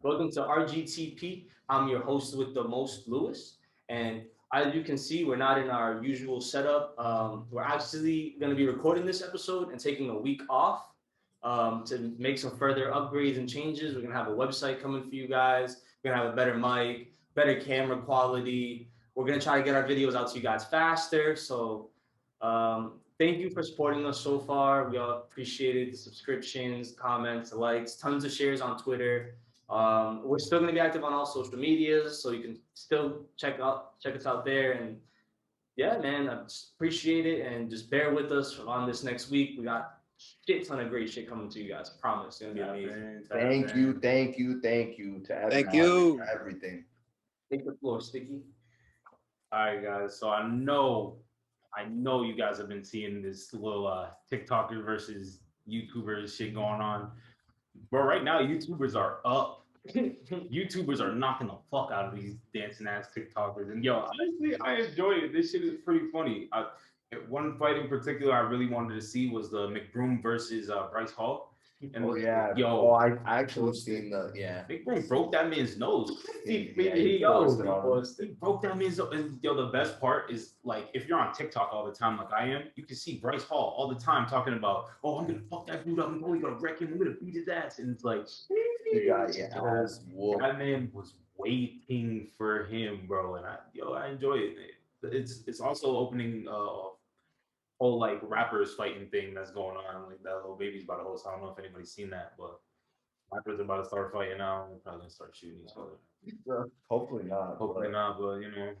Welcome to RGTP. I'm your host with the most, Lewis. And as you can see, we're not in our usual setup. We're actually going to be recording this episode and taking a week off to make some further upgrades and changes. We're going to have a website coming for you guys. We're going to have a better mic, better camera quality. We're going to try to get our videos out to you guys faster. So thank you for supporting us so far. We all appreciate it. The subscriptions, comments, likes, tons of shares on Twitter. We're still going to be active on all social medias, so you can still check us out there. And yeah, man, I just appreciate it, and just bear with us on this next week. We got shit ton of great shit coming to you guys. I promise, it's gonna be amazing. Thank you to everyone. Thank you. Everything. Take the floor, Sticky. All right, guys. So I know you guys have been seeing this little TikToker versus YouTubers shit going on. But right now, YouTubers are up. YouTubers are knocking the fuck out of these dancing ass TikTokers. And yo, honestly, I enjoy it. This shit is pretty funny. One fight in particular I really wanted to see was the McBroom versus Bryce Hall. And I actually seen McBroom broke that man's nose. He Broke that man's nose. And yo, the best part is, like, if you're on TikTok all the time like I am, you can see Bryce Hall all the time talking about, oh, I'm gonna fuck that dude up, I'm only gonna wreck him, I'm gonna beat his ass. And it's like, that man was waiting for him, bro. And I enjoy it. It's also opening whole like rappers fighting thing that's going on. Like that little baby's about to host. I don't know if anybody's seen that, but rappers are about to start fighting now. They're probably gonna start shooting each other. Hopefully not. But you know.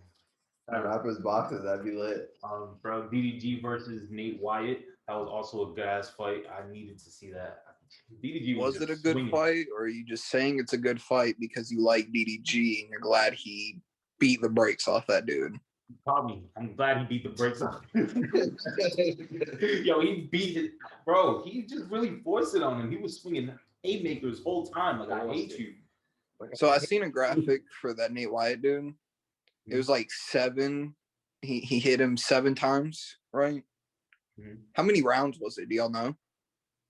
Rappers boxes, that'd be lit. Bro, DDG versus Nate Wyatt. That was also a gas fight. I needed to see that. DDG was it a good fight, or are you just saying it's a good fight because you like DDG and you're glad he beat the brakes off that dude? Probably. I'm glad he beat the brakes off. Yo, he beat it, bro. He just really forced it on him. He was swinging haymakers whole time. Like, I hate you. So I seen a graphic for that Nate Wyatt dude. It was like 7. He hit him 7 times, right? Mm-hmm. How many rounds was it? Do y'all know?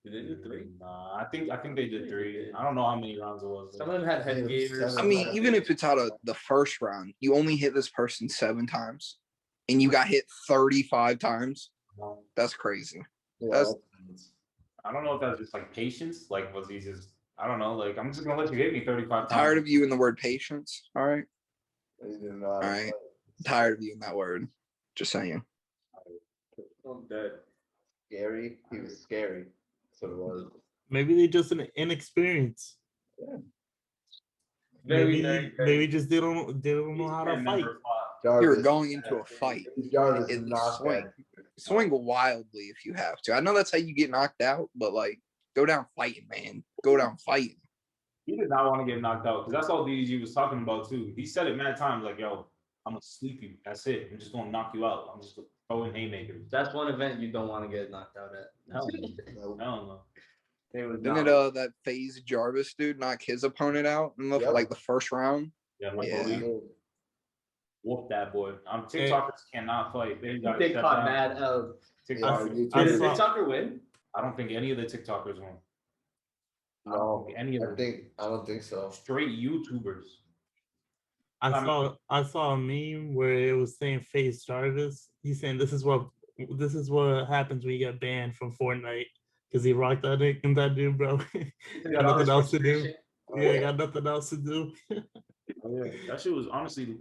Did they do 3? Nah, I think they did 3. I don't know how many rounds it was. Some of them had head gators. I mean, even if it's out of the first round, you only hit this person 7 times, and you got hit 35 times. That's crazy. Yeah. I don't know if that's just like patience. Like, was he just? I don't know. Like, I'm just gonna let you hit me 35 times. Tired of you in the word patience. All right. All right. Tired of you in that word. Just saying. I'm dead. Scary. He was scary. So it was. Maybe they just an inexperience. Yeah. Maybe just they don't know how to fight. You're going into a fight. Jarvis is not Swing wildly if you have to. I know that's how you get knocked out, but like, go down fighting, man. Go down fighting. He did not want to get knocked out because that's all DDG was talking about too. He said it many times, like, "Yo, I'm gonna sleep you. That's it. I'm just gonna knock you out. I'm just throwing haymakers." That's one event you don't want to get knocked out at. No. Didn't that FaZe Jarvis dude knock his opponent out in the like the first round? Yeah, whoop that boy. TikTokers cannot fight. They got TikTok mad. Did TikToker win? I don't think any of the TikTokers won. No, I don't think so. Straight YouTubers. I saw a meme where it was saying FaZe Jarvis. He's saying this is what happens when you get banned from Fortnite because he rocked that dude, bro. Got nothing else to do. Yeah, got nothing else to do. That shit was honestly.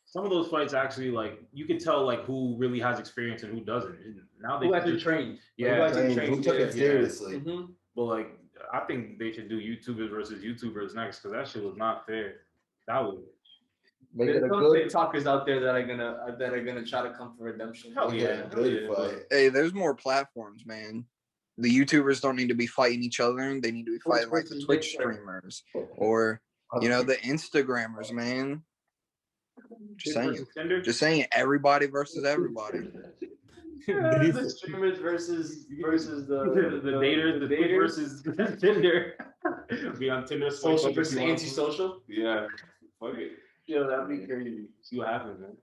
Some of those fights actually, like, you could tell like who really has experience and who doesn't. Now they actually trained. Yeah, who took it seriously. Mm-hmm. But like, I think they should do YouTubers versus YouTubers next because that shit was not fair. That was. There's some TikTokers out there that are gonna try to come for redemption. Hell yeah, good fight. Hey, there's more platforms, man. The YouTubers don't need to be fighting each other. They need to be fighting like the Twitch streamers or the Instagrammers, man. Just saying, everybody versus everybody. The streamers versus the daters, the daters versus Tinder. Be on Tinder. Social versus anti-social. Yeah, fuck it. Yo, that'd be crazy. See what happens, man.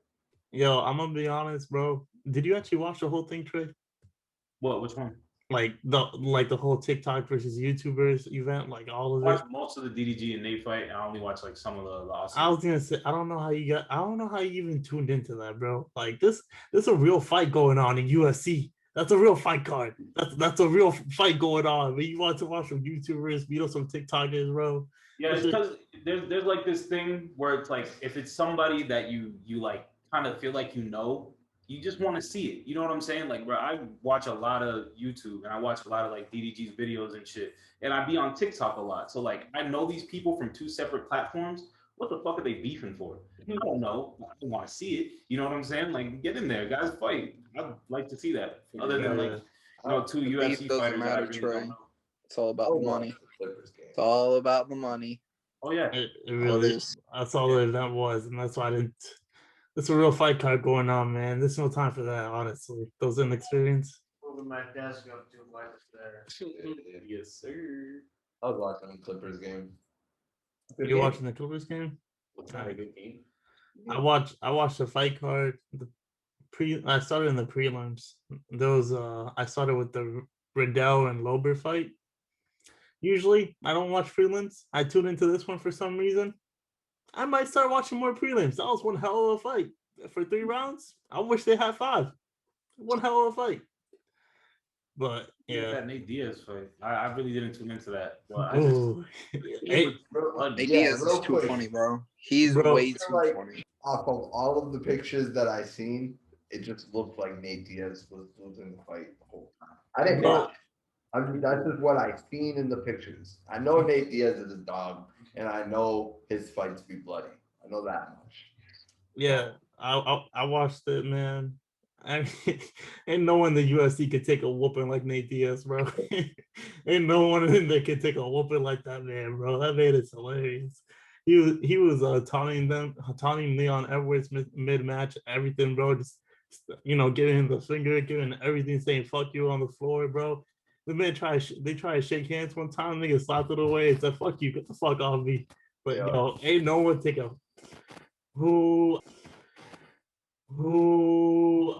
Yo, I'm gonna be honest, bro. Did you actually watch the whole thing, Trey? What? Which one? like the whole TikTok versus YouTubers event, like all of I it. watched most of the DDG and Nate fight, and I only watched like some of the Austin. I was gonna say, I don't know how you even tuned into that, bro. Like this a real fight going on in UFC. That's a real fight card. That's a real fight going on. But you want to watch some YouTubers, some TikTokers, bro. Yeah, it's because there's like this thing where it's like if it's somebody that you like kind of feel like you just want to see it. You know what I'm saying? Like, bro, I watch a lot of YouTube and I watch a lot of like DDG's videos and shit, and I be on TikTok a lot. So like, I know these people from two separate platforms. What the fuck are they beefing for? I don't know. I don't want to see it. You know what I'm saying? Like, get in there, guys, fight. I'd like to see that. Other than like, two The UFC beef doesn't fighters. matter, I really Trey. don't know. It's all about the money. It's all about the money. Oh yeah. It really is. That's all the event was, and that's why I didn't. It's a real fight card going on, man. There's no time for that, honestly. Those inexperience. Moving my desk up to what's there. Yes, sir. I was watching the Clippers game. You watching the Clippers game? What's not a good game? I watched the fight card. I started in the prelims. I started with the Riddell and Lober fight. Usually I don't watch prelims. I tune into this one for some reason. I might start watching more prelims. That was one hell of a fight for 3 rounds. I wish they had 5. One hell of a fight. But yeah, that Nate Diaz fight. I really didn't tune into that. But Hey, Nate Diaz is too funny, bro. He's way too funny. Off of all of the pictures that I seen, it just looked like Nate Diaz was losing the fight the whole time. I didn't watch. That's just what I've seen in the pictures. I know Nate Diaz is a dog, and I know his fights be bloody. I know that much. Yeah, I watched it, man. I mean, ain't no one in the UFC could take a whooping like Nate Diaz, bro. Ain't no one in there could take a whooping like that man, bro. That man is hilarious. He was taunting Leon Edwards mid match, everything, bro. Just giving him the finger, giving everything, saying "fuck you" on the floor, bro. The man they try to shake hands one time, nigga slapped it away and said, "Fuck you, get the fuck off me." But ain't no one take a who.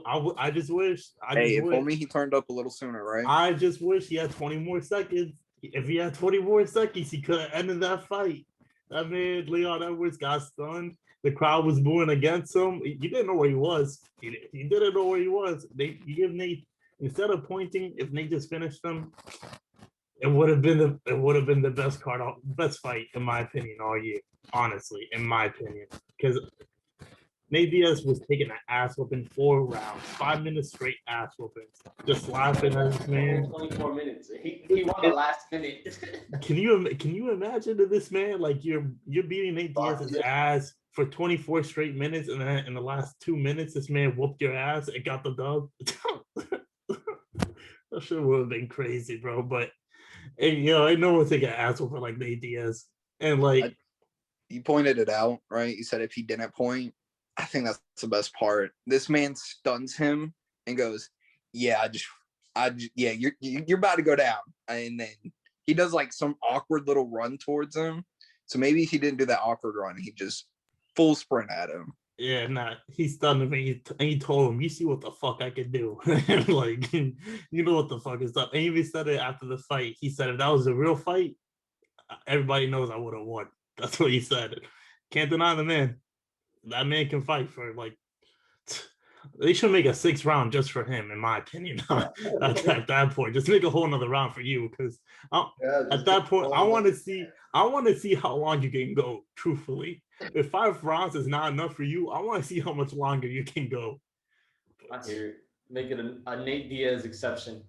I just wish. If only he turned up a little sooner, right? I just wish he had 20 more seconds. If he had 20 more seconds, he could have ended that fight. That man, Leon Edwards, got stunned. The crowd was booing against him. He didn't know where he was. He didn't know where he was. You give Nate, instead of pointing, if Nate just finished him, it would have been the best fight in my opinion all year. Honestly, in my opinion, because Nate Diaz was taking an ass whooping 4 rounds, 5 minutes straight ass whoopings, just laughing at this man. 24 minutes. He won the last minute. Can you imagine that this man, like, you're beating Nate Diaz's ass for 24 straight minutes, and then in the last 2 minutes, this man whooped your ass and got the dub? That shit would have been crazy, bro. But I know one take an ass whooping like Nate Diaz, and like you pointed it out, right? You said if he didn't point. I think that's the best part. This man stuns him and goes, "Yeah, you're about to go down." And then he does like some awkward little run towards him. So maybe he didn't do that awkward run. He just full sprint at him. Yeah, nah, he stunned him and he told him, "You see what the fuck I can do." Like, you know what the fuck is up. And he even said it after the fight. He said, if that was a real fight, everybody knows I would have won. That's what he said. Can't deny the man. That man can fight for, like, they should make a 6th round just for him, in my opinion. At that point, just make a whole another round for you, because at that point, I want to see how long you can go. Truthfully, if 5 rounds is not enough for you, I want to see how much longer you can go. I hear it. Make it a Nate Diaz exception.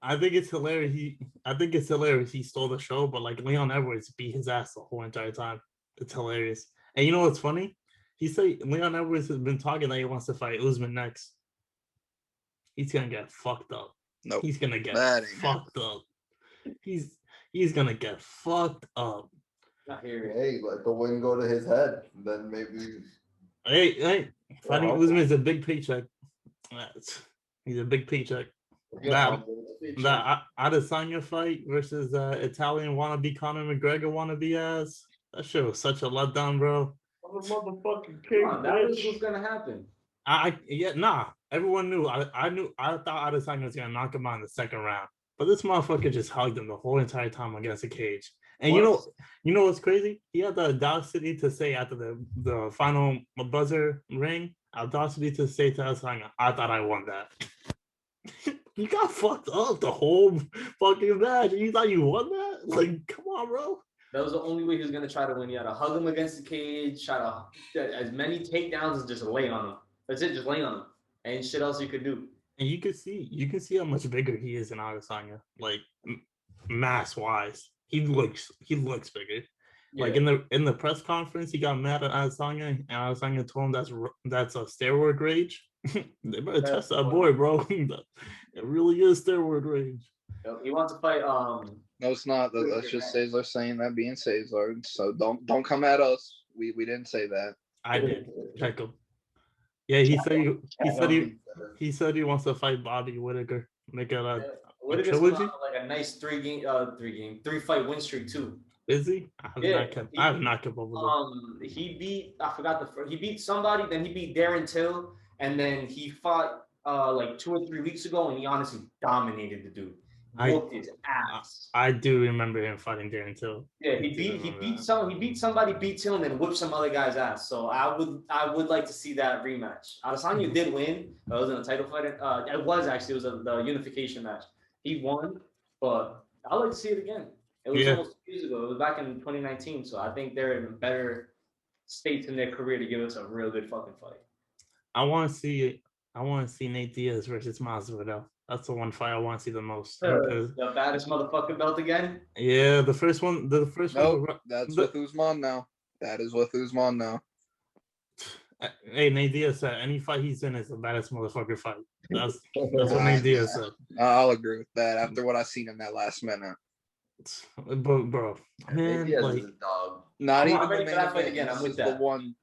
I think it's hilarious. He stole the show, but like Leon Edwards beat his ass the whole entire time. It's hilarious. And you know what's funny? He said Leon Edwards has been talking that he wants to fight Usman next. He's gonna get fucked up. Nope. He's gonna get fucked up. He's gonna get fucked up. Not here. Hey, let the win go to his head. Then maybe. Hey, fighting Usman is a big paycheck. He's a big paycheck. That Adesanya fight versus Italian wannabe Conor McGregor wannabe ass. That shit was such a letdown, bro. I'm a motherfucking king. That was what's gonna happen. Everyone knew. I thought Adesanya was gonna knock him out in the second round, but this motherfucker just hugged him the whole entire time against the cage. And you know what's crazy? He had the audacity to say after the final buzzer ring, audacity to say to Adesanya, "I thought I won that." You got fucked up the whole fucking match. You thought you won that? Like, come on, bro. That was the only way he was gonna try to win. You had to hug him against the cage, try to get as many takedowns as just lay on him. That's it, just lay on him. Ain't shit else you could do. And you can see how much bigger he is in Adesanya, like mass wise. He looks bigger. Yeah. Like in the press conference, he got mad at Adesanya, and Adesanya told him that's a steroid rage. They better test that boy, bro. It really is steroid rage. He wants to fight. No, it's not. That's just Cesar saying that being Cesar. So don't come at us. We didn't say that. I did. Check him. Yeah, he said he wants to fight Bobby Whittaker. Make it a trilogy. Like a nice three fight win streak too. Is he? I have not kept up with him. He beat somebody, then he beat Darren Till, and then he fought like 2 or 3 weeks ago, and he honestly dominated the dude. Whooped his ass. I do remember him fighting Darren Till. Yeah, he beat somebody, beat Till, and then whipped some other guy's ass. So I would like to see that rematch. Adesanya did win. It was in a title fight. It was the unification match. He won, but I'd like to see it again. It was almost 2 years ago. It was back in 2019. So I think they're in a better state in their career to give us a real good fucking fight. I want to see Nate Diaz versus Masvidal. That's the one fight I want to see the most. The baddest motherfucking belt again? Yeah, the first one. Nope, that's with Usman now. That is with Usman now. Hey, Nate Diaz said any fight he's in is the baddest motherfucker fight. That's what Nate Diaz said. I'll agree with that after what I seen in that last minute. But bro, man, like, not even ready for that fight again. I'm with that. The one.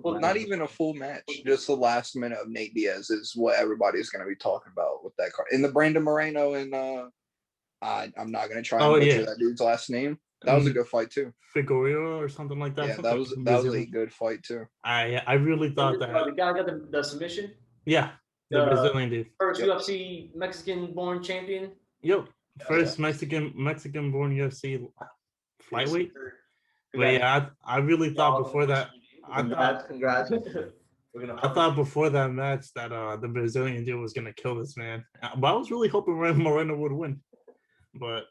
Not even a full match. Just the last minute of Nate Diaz is what everybody's going to be talking about with that card. And the Brandon Moreno and I'm not going to try and butcher that dude's last name. That was a good fight too. Figueroa or something like that. Yeah, that was a good fight too. I really thought that the guy got the submission. Yeah, the Brazilian dude. First UFC Mexican-born champion. Yep. First Mexican-born UFC flyweight. But yeah, I really thought before that. Congrats. I thought before that match that the Brazilian dude was gonna kill this man. But I was really hoping Moreno would win. But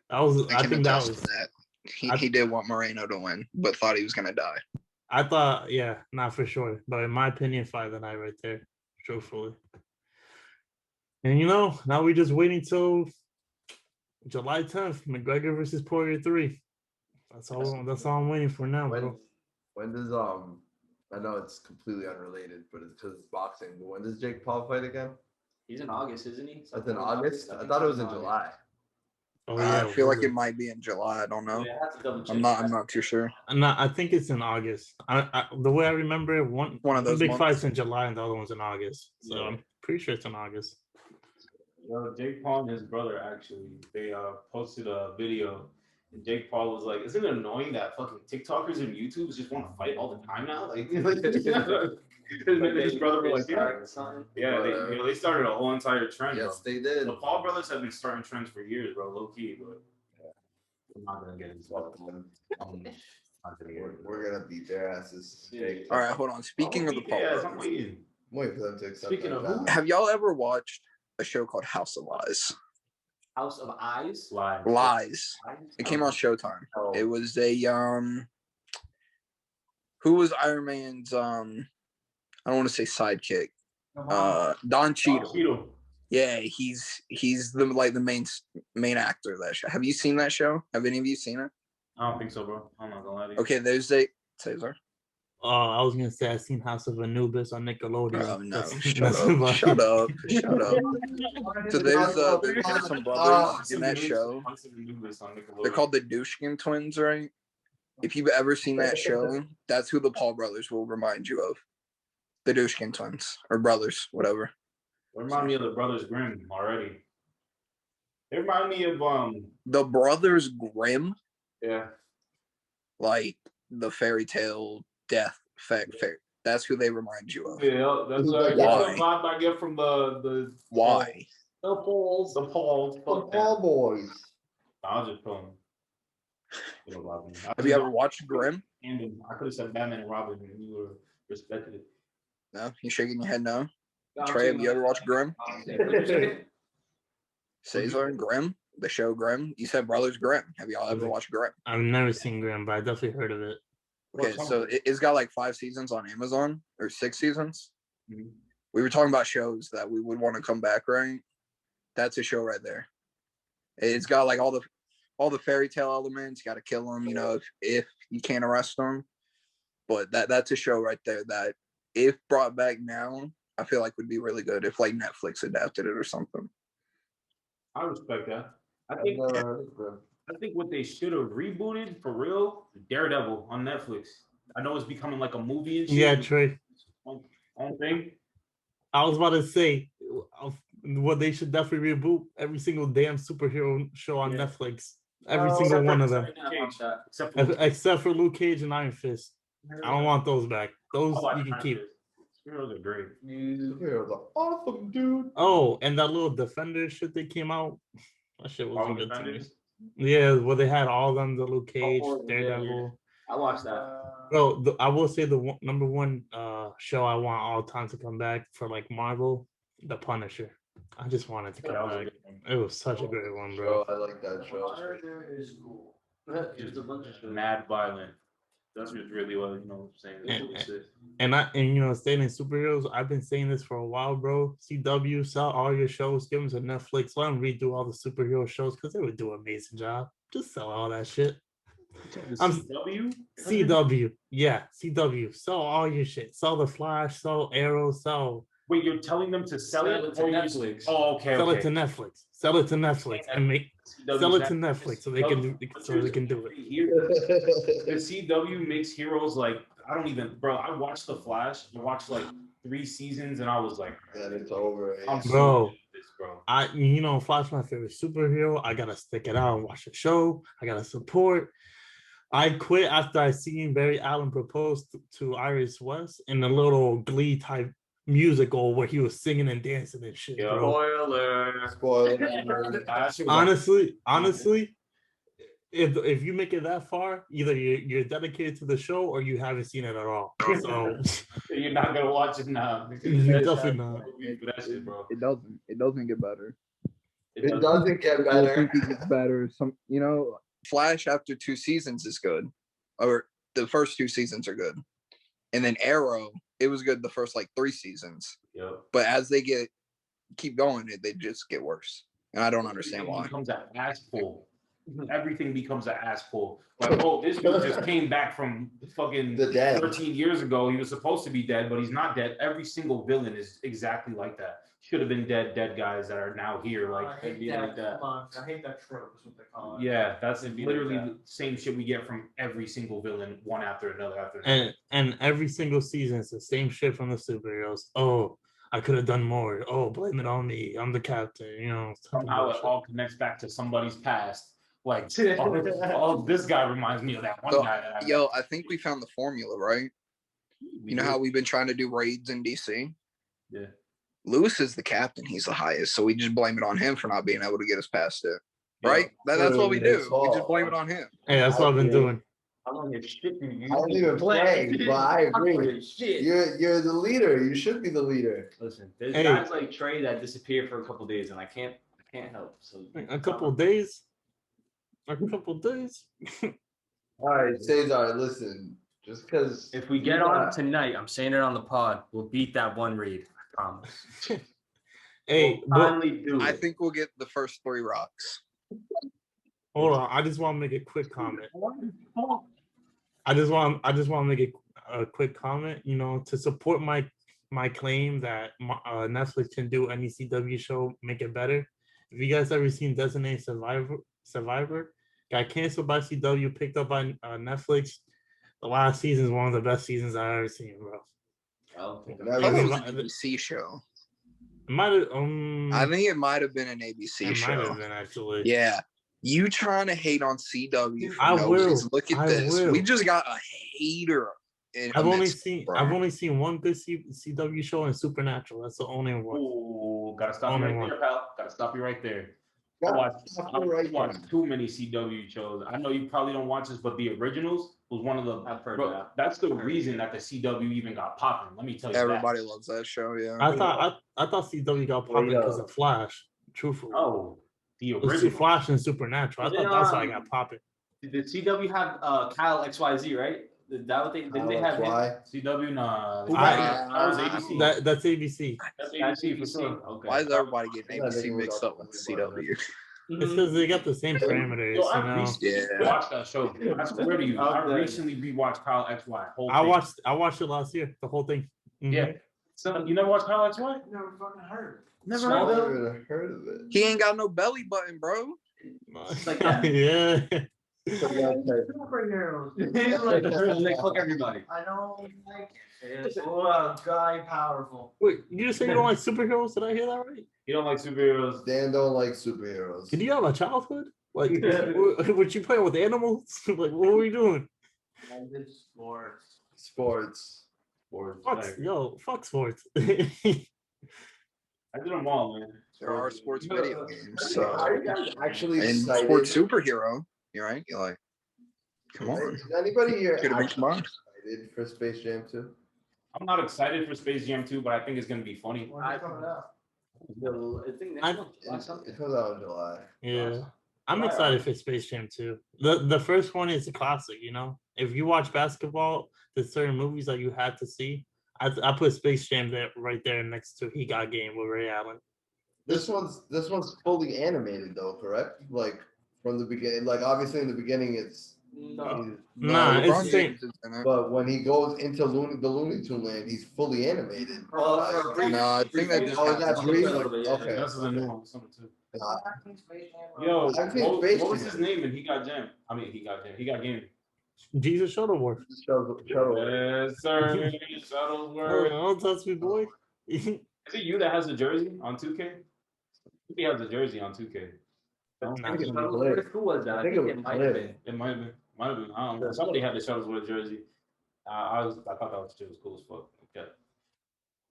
I think that was that. He did want Moreno to win, but thought he was gonna die. I thought, yeah, not for sure. But in my opinion, fight of the night right there, truthfully. And now we're just waiting till July 10th, McGregor versus Poirier 3. That's all I'm waiting for now, bro. When does I know it's completely unrelated, but it's because it's boxing. But when does Jake Paul fight again? He's in August, isn't he? That's in August? I thought it was in July. Oh, yeah, I feel like it might be in July. I don't know. Yeah, I'm not too sure. I think it's in August. The way I remember it, one of those big fights in July and the other one's in August. So yeah. I'm pretty sure it's in August. Jake Paul and his brother they posted a video, and Jake Paul was like, "Isn't it annoying that fucking TikTokers and YouTubers just want to fight all the time now?" Like, his brother was like, they started a whole entire trend. Yes, they did. The Paul brothers have been starting trends for years, bro, low key. But I'm not gonna get into it. We're gonna beat their asses. Yeah. All right, hold on. Speaking of the Paul brothers, I'm waiting for them to accept. Speaking of who? Have y'all ever watched a show called House of Lies? House of Eyes? Lies. It came on Showtime. Oh. It was a who was Iron Man's I don't want to say sidekick. Don Cheadle. Yeah, he's the main actor of that show. Have you seen that show? Have any of you seen it? I don't think so, bro. I'm not gonna lie to you. Okay, there's Cesar. I was gonna say I seen House of Anubis on Nickelodeon. Oh no! Shut up! So there's some brothers in that show. They're called the Dushkin twins, right? If you've ever seen that show, that's who the Paul brothers will remind you of. The Dushkin twins or brothers, whatever. They remind me of the Brothers Grimm already. They remind me of the Brothers Grimm. Yeah. Like the fairy tale death That's who they remind you of. Yeah, that's Why? the vibe I get from the Why? The polls. the Pauls. The Fuck that. Paul boys. I was just pulling. Robin. Have you ever watched Grimm? I could have said Batman and Robin, and you would have respected it. No, you shaking your head no. Trey, have you ever watched Grimm? Cesar and Grimm, the show Grimm. You said Brothers Grimm. Have y'all ever watched Grimm? I've never seen Grimm, but I definitely heard of it. Okay, so it's got like 5 seasons on Amazon or 6 seasons. Mhm. We were talking about shows that we would want to come back, right? That's a show right there. It's got like all the fairy tale elements. You got to kill them, you know, if you can't arrest them. But that's a show right there that, if brought back now, I feel like would be really good if like Netflix adapted it or something. I respect that. I I've think never heard of Grimm. I think what they should have rebooted for real, Daredevil on Netflix. I know it's becoming like a movie and shit. Yeah, Trey. On thing. I was about to say what they should definitely reboot every single damn superhero show on Yeah. Netflix. Every single one of them. Except for Luke Cage and Iron Fist. I don't want those back. Those you can keep. Heroes are great. Superheroes are awesome, dude. Oh, and that little Defender shit that came out. That shit All wasn't the good to me. Defenders. Yeah, well, they had all of them, the Luke Cage, Oh, yeah, Daredevil. I watched that. Bro, I will say the number one show I want all time to come back for like Marvel, The Punisher. I just want it to That come was a back. good one. It was such a great one, Bro, bro. I like that show. is cool. Just a bunch of shit. Mad violent. That's just really what I'm saying. That's what it is. And you know, staying in superheroes, I've been saying this for a while, bro. CW, sell all your shows, give them to Netflix, let them redo all the superhero shows because they would do an amazing job. Just sell all that shit. CW? CW, yeah, CW. Sell all your shit. Sell the Flash, sell Arrow, sell. Wait, you're telling them to sell it to or you- Netflix. Oh, okay. Sell okay. it to Netflix. Sell it to Netflix and make sell it to Netflix so they can do it. The CW makes heroes like I don't even, bro. I watched The Flash. I watched like 3 seasons, and I was like, Then it's over. I'm so Bro. good at this, bro. Flash my favorite superhero. I gotta stick it out and watch the show. I gotta support. I quit after I seen Barry Allen propose to Iris West in a little Glee type musical where he was singing and dancing and shit, Yeah. bro. Spoiler. Honestly, if you make it that far, either you're dedicated to the show or you haven't seen it at all. So You're not gonna watch it now. You're definitely not. That shit, bro. It doesn't get better. It doesn't get I better. think it gets better. Flash after 2 seasons is good, or the first 2 seasons are good, and then Arrow, it was good the first like 3 seasons, Yep. but as they keep going, they just get worse, and I don't understand It why. becomes an ass pull. Everything becomes an ass pull. Like, oh, this dude just came back from fucking The dead. 13 years ago. He was supposed to be dead, but he's not dead. Every single villain is exactly like that. Should have been dead guys that are now here. I Like, hate that. Come on, I hate that trope. Is what they call it. yeah, that's It'd be literally like the same shit we get from every single villain, one after another after another. and every single season it's the same shit from the superheroes. Oh, I could have done more. Oh, blame it on me. I'm the captain. You know. Somehow it all connects back to somebody's past. Like, oh, this guy reminds me of that one So, guy that I Yo, I think we found the formula, right? You know how we've been trying to do raids in DC? Yeah. Lewis is the captain. He's the highest. So we just blame it on him for not being able to get us past it. Right? That's what we do. We just blame it on him. Hey, that's what I've been doing. I don't give shit. I don't even play, but I agree. Shit. You're the leader. You should be the leader. Listen, there's Hey. guys like Trey that disappear for a couple days, and I can't help. So A couple of days. All right, Cesar, listen. Just because if we get on tonight, I'm saying it on the pod. We'll beat that one raid. I promise. Hey, We'll finally do I it. think we'll get the first 3 rocks. hold on. I just want to make a quick comment. I just want to make a quick comment. You know, to support my claim that Netflix can do any CW show, make it better. If you guys ever seen Designated Survivor, got canceled by CW, picked up by Netflix. The last season is one of the best seasons I've ever seen, bro. I don't think I thought it was an ABC show. Might have. I think it might have been an ABC It show. might have been actually. Yeah. You trying to hate on CW for I no will. reason. Look at I this. will. We just got a hater in a I've only mix, seen bro. one good CW show in Supernatural. That's the only one. Ooh, gotta stop you Only right one. there, pal. Gotta stop you right there. I Gotta watch stop you right there. too many CW shows. I know you probably don't watch this, but The Originals was one of the. I've heard Bro, that. that's the reason that the CW even got popping. Let me tell you Everybody that. loves that show. Yeah. I thought CW got popping Wait because up. of Flash. Truthfully, Oh, The it was Originals. Flash and Supernatural. I Then, thought that's why I got popping. Did CW have Kyle XYZ, right? Did that what they didn't they have him? Why? CW, nah. Who that was got- ABC. That's ABC. That's ABC for sure. Okay. Why is everybody getting That ABC nigga mixed was up with also CW? It's because they got the same parameters, Yo, you I know. recently Yeah. watched that show. I swear to you, I recently rewatched Kyle XY. Whole I thing. watched it last year, the whole thing. Mhm. Yeah. So you never watched Kyle XY? Never fucking heard. Never Small heard of Never it? even heard of it. He ain't got no belly button, bro. It's like that. Yeah. Superheroes. They fuck everybody. I don't like it. Oh, guy powerful. Wait, you just say you don't like superheroes? Did I hear that right? You don't like superheroes? Dan don't like superheroes. Did you have a childhood? Like, would you play with animals? Like, what were you doing? I did sports. Sports. Fuck sports. I did them all, man. There are sports Yeah. video games. So Are you guys actually and excited? sports superhero. You're right. You're like, come on. Is anybody here Could have been actually tomorrow. excited for Space Jam 2? I'm not excited for Space Jam 2, but I think it's gonna be funny. When's it coming out? I think next month, last something. It comes out in July. Yeah. I'm excited for Space Jam 2. The first one is a classic, you know. If you watch basketball, there's certain movies that you had to see. I put Space Jam there right there next to He Got Game with Ray Allen. This one's fully animated though, correct? Like from the beginning. Like obviously in the beginning it's No. Nah, LeBron it's the same. James is in it. but when he goes into the Looney Tune land, he's fully animated. No, I think that just Oh, is that happens. brief? A little bit, yeah. Okay. This is a new one. Number 2. I've seen Space Jam. Yo, I've seen what Space was Jam. his name? And he got jammed. I mean, he got jammed. He got game. Jesus Shuttleworth. Shuttle. Yes, sir. Shuttleworth. Oh, that's me, boy. Is it you that has the jersey on 2K? He has the jersey on 2K. I think it Who was lit. was that? I think it was might have lit. been. It might have been. Might have been. I don't know. Somebody had the Shuttlesworth jersey. I thought that was just cool as fuck. Okay.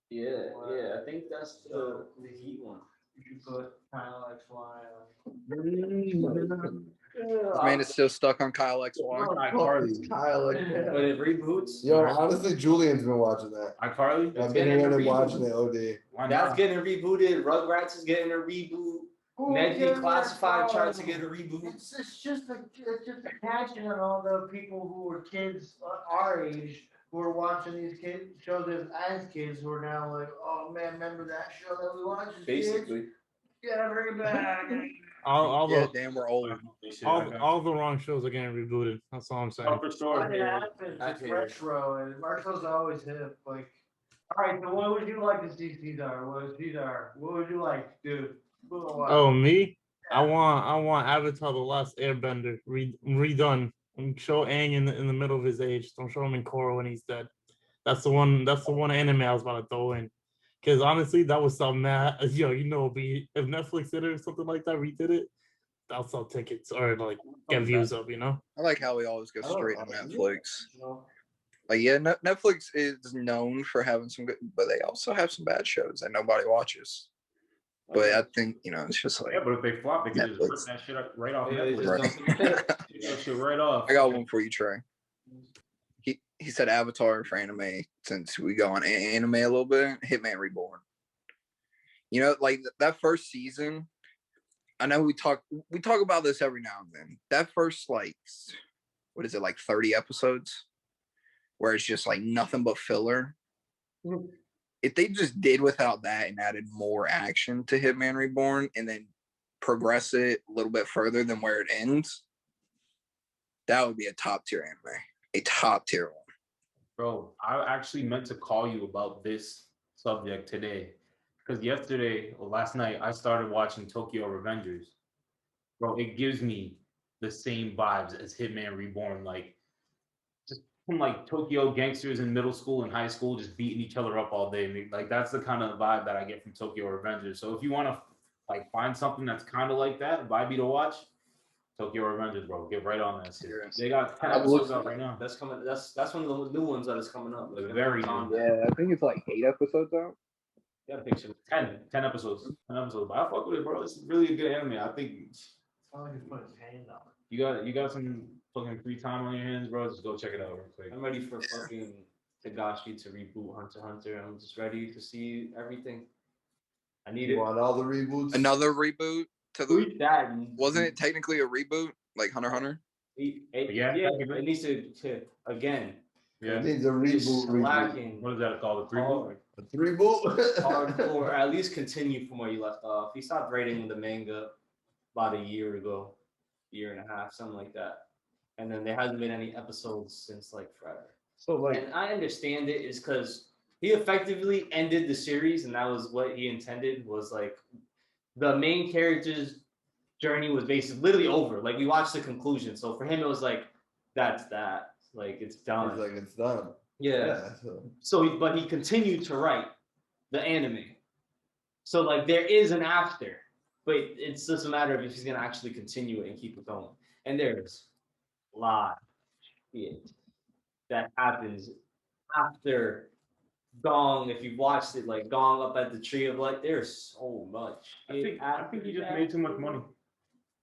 Yeah. I think that's the Heat one. You should put Kyle XY This man is still stuck on Kyle XY. Kyle, like, When it reboots, yo, honestly, Julian's been watching that. iCarly? I've been getting hearing a him reboot. watching it. OD. Why that's not? getting rebooted. Rugrats is getting a reboot. Ned Declassified trying to get a reboot. It's just a passion on all the people who were kids our age who were watching these shows as kids who are now like, oh man, remember that show that we watched as kids? Basically. Yeah, bring it back. all Yeah, the damn, we're old. all the wrong shows are getting rebooted. That's all I'm saying. Oh, for sure. It happens. I It's hear it. retro, and retros are always hip. Like, all right, so what would you like to see, Cesar? What would you like, dude? Oh, me? I want Avatar: The Last Airbender redone. And show Aang in the middle of his age. Don't show him in Korra when he's dead. That's the one anime I was about to throw in. Because honestly, that was something that if Netflix did it or something like that, redid it, I'll sell tickets or like get views up, you know? I like how we always go I don't straight to know. Netflix. Like, yeah, Netflix is known for having some good, but they also have some bad shows that nobody watches. But I think, it's just like, Yeah, but if they flop, they can just Netflix. rip that shit up right off Yeah, they Netflix. just Right. don't- Take that shit right off. I got one for you, Trey. He said Avatar for anime, since we go on anime a little bit, Hitman Reborn. Like that first season, I know we talk about this every now and then. That first, like, what is it, like 30 episodes? Where it's just like nothing but filler. If they just did without that and added more action to Hitman Reborn and then progress it a little bit further than where it ends, that would be a top tier anime. A top tier one. Bro, I actually meant to call you about this subject today. Because last night, I started watching Tokyo Revengers. Bro, it gives me the same vibes as Hitman Reborn. Like, just from like Tokyo gangsters in middle school and high school just beating each other up all day. Like, that's the kind of vibe that I get from Tokyo Revengers. So if you want to like find something that's kind of like that, vibey to watch, Tokyo Revengers, bro. Get right on that shit. Serious. They got 10 I've looked- episodes out right now. That's coming. That's one of the new ones that is coming up. Like, Very on new. that. I think it's like 8 episodes out. Got a picture. 10 episodes. 10 episodes. But I fuck with it, bro. It's really a good anime. I think Someone just put his hand on it. you got some fucking free time on your hands, bro. Just go check it out real quick. I'm ready for fucking Tagashi to reboot Hunter x Hunter. I'm just ready to see everything. I need You it. want all the reboots? Another reboot to the. That Wasn't it technically a reboot, like Hunter x Hunter? Yeah, it needs to again. Yeah. It needs a reboot. Lacking What is that called? A 3-boot? A reboot. hardcore, or at least continue from where you left off. He stopped writing the manga about a year ago, year and a half, something like that. And then there hasn't been any episodes since like forever. So like, And I understand it is because he effectively ended the series, and that was what he intended. Was like the main character's journey was basically literally over. Like we watched the conclusion, so for him it was like that's that. Like it's done. it's like it's done. Yeah. So. But he continued to write the anime. So like there is an after, but it's just a matter of if he's gonna actually continue it and keep it going. And there's a lot of shit that happens after Gong. If you've watched it, like Gong up at the Tree of Life, there's so much. I think he just made too much money.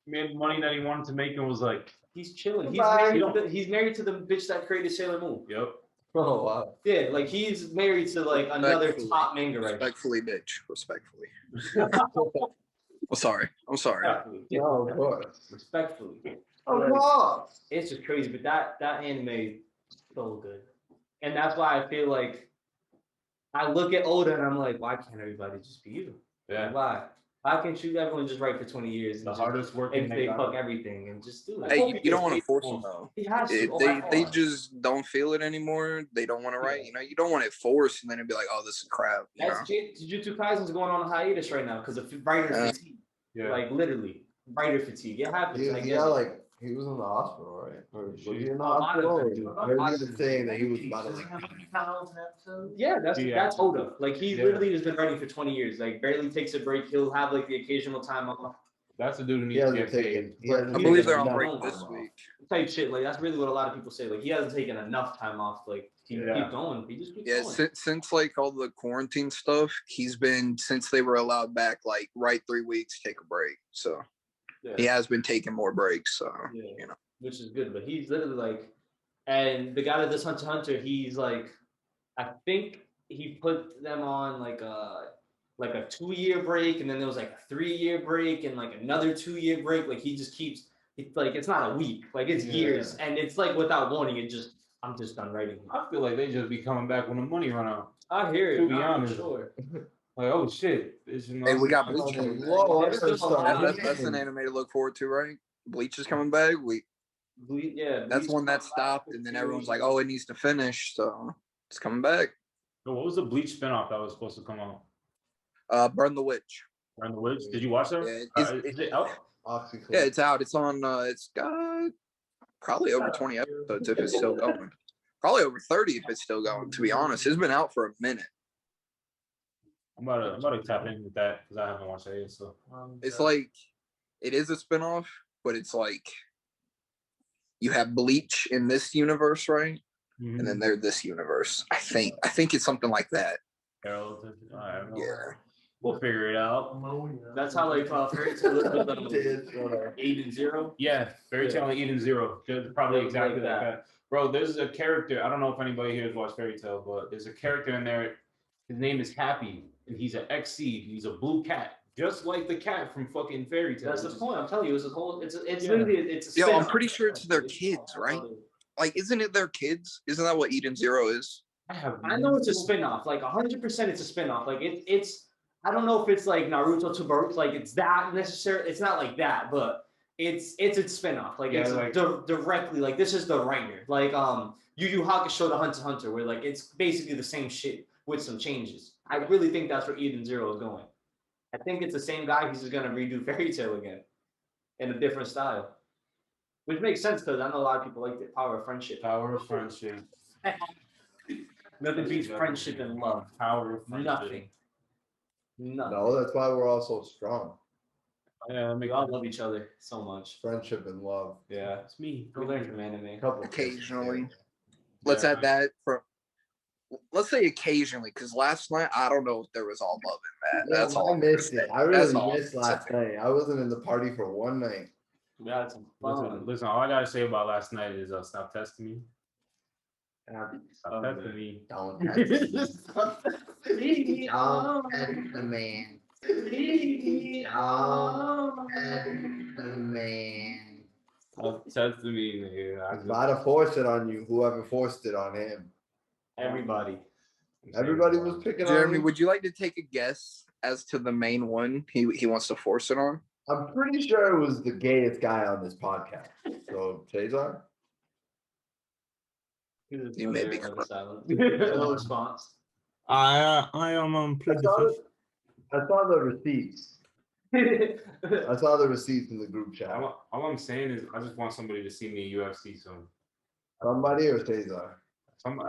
He made money that he wanted to make and was like, He's chilling. He's married to the bitch that created Sailor Moon. yep. Oh wow. Yeah, like he's married to like another Respectfully. top manga writer. Respectfully, bitch. Respectfully. I'm sorry. Yeah, No, of course. respectfully. Of course. It's just crazy, but that anime is so good, and that's why I feel like I look at Oda and I'm like, why can't everybody just be you? Yeah. Why? Why can't you everyone just write for 20 years and The just, hardest working and they fuck everything and just do it? Hey, you don't want to force them though. He has to. They just don't feel it anymore. They don't want to write. You know, you don't want it forced and then it'd be like, oh, this is crap. You know? That's Jujutsu Kaisen's going on a hiatus right now because of writer fatigue. Yeah. Like literally, writer fatigue. It happens. I get Yeah, it. like he was in the hospital, right? Or was he in the A lot of hospital? them do. Or they're even saying that he was about to like. Yeah, that's Yeah. that's Oda. Like he Yeah. literally has been writing for 20 years. Like barely takes a break. He'll have like the occasional time off That's the dude who He needs to hasn't get paid. taken. He But hasn't I believe taken they're on enough break time this off. week. type shit. Like that's really what a lot of people say. Like he hasn't taken enough time off. Like he Yeah. keep going. He just keeps Yeah, going. since like all the quarantine stuff, he's been since they were allowed back, like right 3 weeks, take a break. So Yeah. he has been taking more breaks. So Yeah. you know, Which is good. But he's literally like, and the guy that does Hunter x Hunter, he's like, I think he put them on like a 2-year break, and then there was like a 3-year break, and like another 2-year break. Like he just keeps. It's like it's not a week. Like it's years, and it's like without warning. It just I'm just done writing. I feel like they just be coming back when the money run out. I hear it. To be I'm honest. sure. Like, oh shit. hey, we got Bleach Whoa, coming back. I There's gotta still a start lot of That's an reading. anime to look forward to, right? Bleach is coming back. Yeah. That's Bleach one that comes back stopped, with and then series. everyone's like, oh, it needs to finish, so it's coming back. So what was the Bleach spinoff that was supposed to come out? Burn the Witch. Run the Woods? Did you watch that? Yeah, Is it out? Oxycodone. Yeah, it's out. It's on. It's got probably over 20 episodes if it's still going. Probably over 30 if it's still going. To be honest, it's been out for a minute. I'm about to tap in with that because I haven't watched that yet. So It's like it is a spinoff, but it's like you have Bleach in this universe, right? And then they're this universe. I think it's something like that. Harold, I don't know. Yeah. We'll figure it out. That's how like Fairy Tail is with 8 and 0. Yeah, Fairy Tail and Eden Zero. They're probably Like exactly that. like that. Bro, there's a character. I don't know if anybody here has watched Fairy Tail, but there's a character in there. His name is Happy, and he's an XC. He's a blue cat, just like the cat from fucking Fairy Tail. That's the point. I'm telling you, it's a whole. It's Yeah. literally it's a. Yo, I'm spin-off. pretty sure it's their kids, right? Like, isn't it their kids? Isn't that what Eden Zero is? I know it's a spin-off. Like 100%, it's a spin-off. Like it's. I don't know if it's like Naruto to Boruto. Like it's that necessary. It's not like that, but it's a spin-off. Like Yeah, it's like- directly. Like this is the writer. Like Yu Yu Hakusho to Hunter x Hunter, where like it's basically the same shit with some changes. I really think that's where Eden Zero is going. I think it's the same guy. He's just gonna redo Fairy Tail again, in a different style, which makes sense because I know a lot of people like the power of friendship. Power of friendship. Nothing beats friendship and love. Power of friendship. Nothing. Nothing. No, that's why we're all so strong. Yeah, We all love each other so much. Friendship and love. Yeah, it's me. we learn from anime. Couple Occasionally. kisses, Let's Yeah. add that for. Let's say occasionally, because last night I don't know if there was all love in that. yeah. That's all. I I'm gonna missed say. it. I That's really all I'm missed gonna last say. night. I wasn't in the party for one night. We had some fun. Listen, all I gotta say about last night is stop testing me. Stop Okay. testing me. Don't touch me. Stop me. Don't touch the man. Don't touch the man. Stop testing me, nigga. I If just- I'd have forced it on you, whoever forced it on him. Everybody. I'm saying, Everybody was picking on Jeremy, you. would you like to take a guess as to the main one he wants to force it on? I'm pretty sure it was the gayest guy on this podcast. So, Cesar? You may be correct. silent. No response. I am I plead saw, the fifth. I saw the receipts. I saw the receipts in the group chat. all I'm saying is I just want somebody to see me in UFC soon. Somebody or Cesar?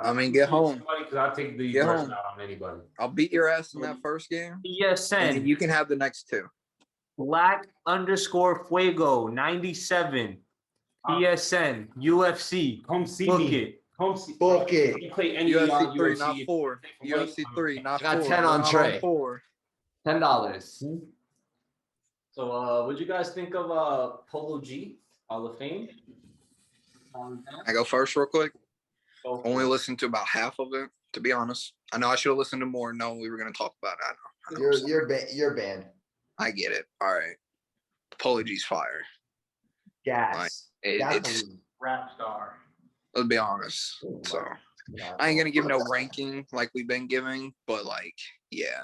I mean, get home. Because I'll take the Get worst home. out on anybody. I'll beat your ass in that first game, and then PSN you can have the next two. Black_Fuego 97. PSN UFC. Come see Book me. it. Come see. Book it. You play any UFC 3, UFC. not 4. UFC 3, not Got 4. 10 on We're not Trey. 4. $10. So, what do you guys think of Polo G, Hall of Fame? I go first real quick. Go for Only it. listened to about half of it, to be honest. I know I should have listened to more knowing we were going to talk about it. I know. You're banned. I get it. All right. Apologies, fire. Gas. It's, Gasoline. Rap star. let's be honest. So I ain't going to give no ranking like we've been giving, but like, yeah.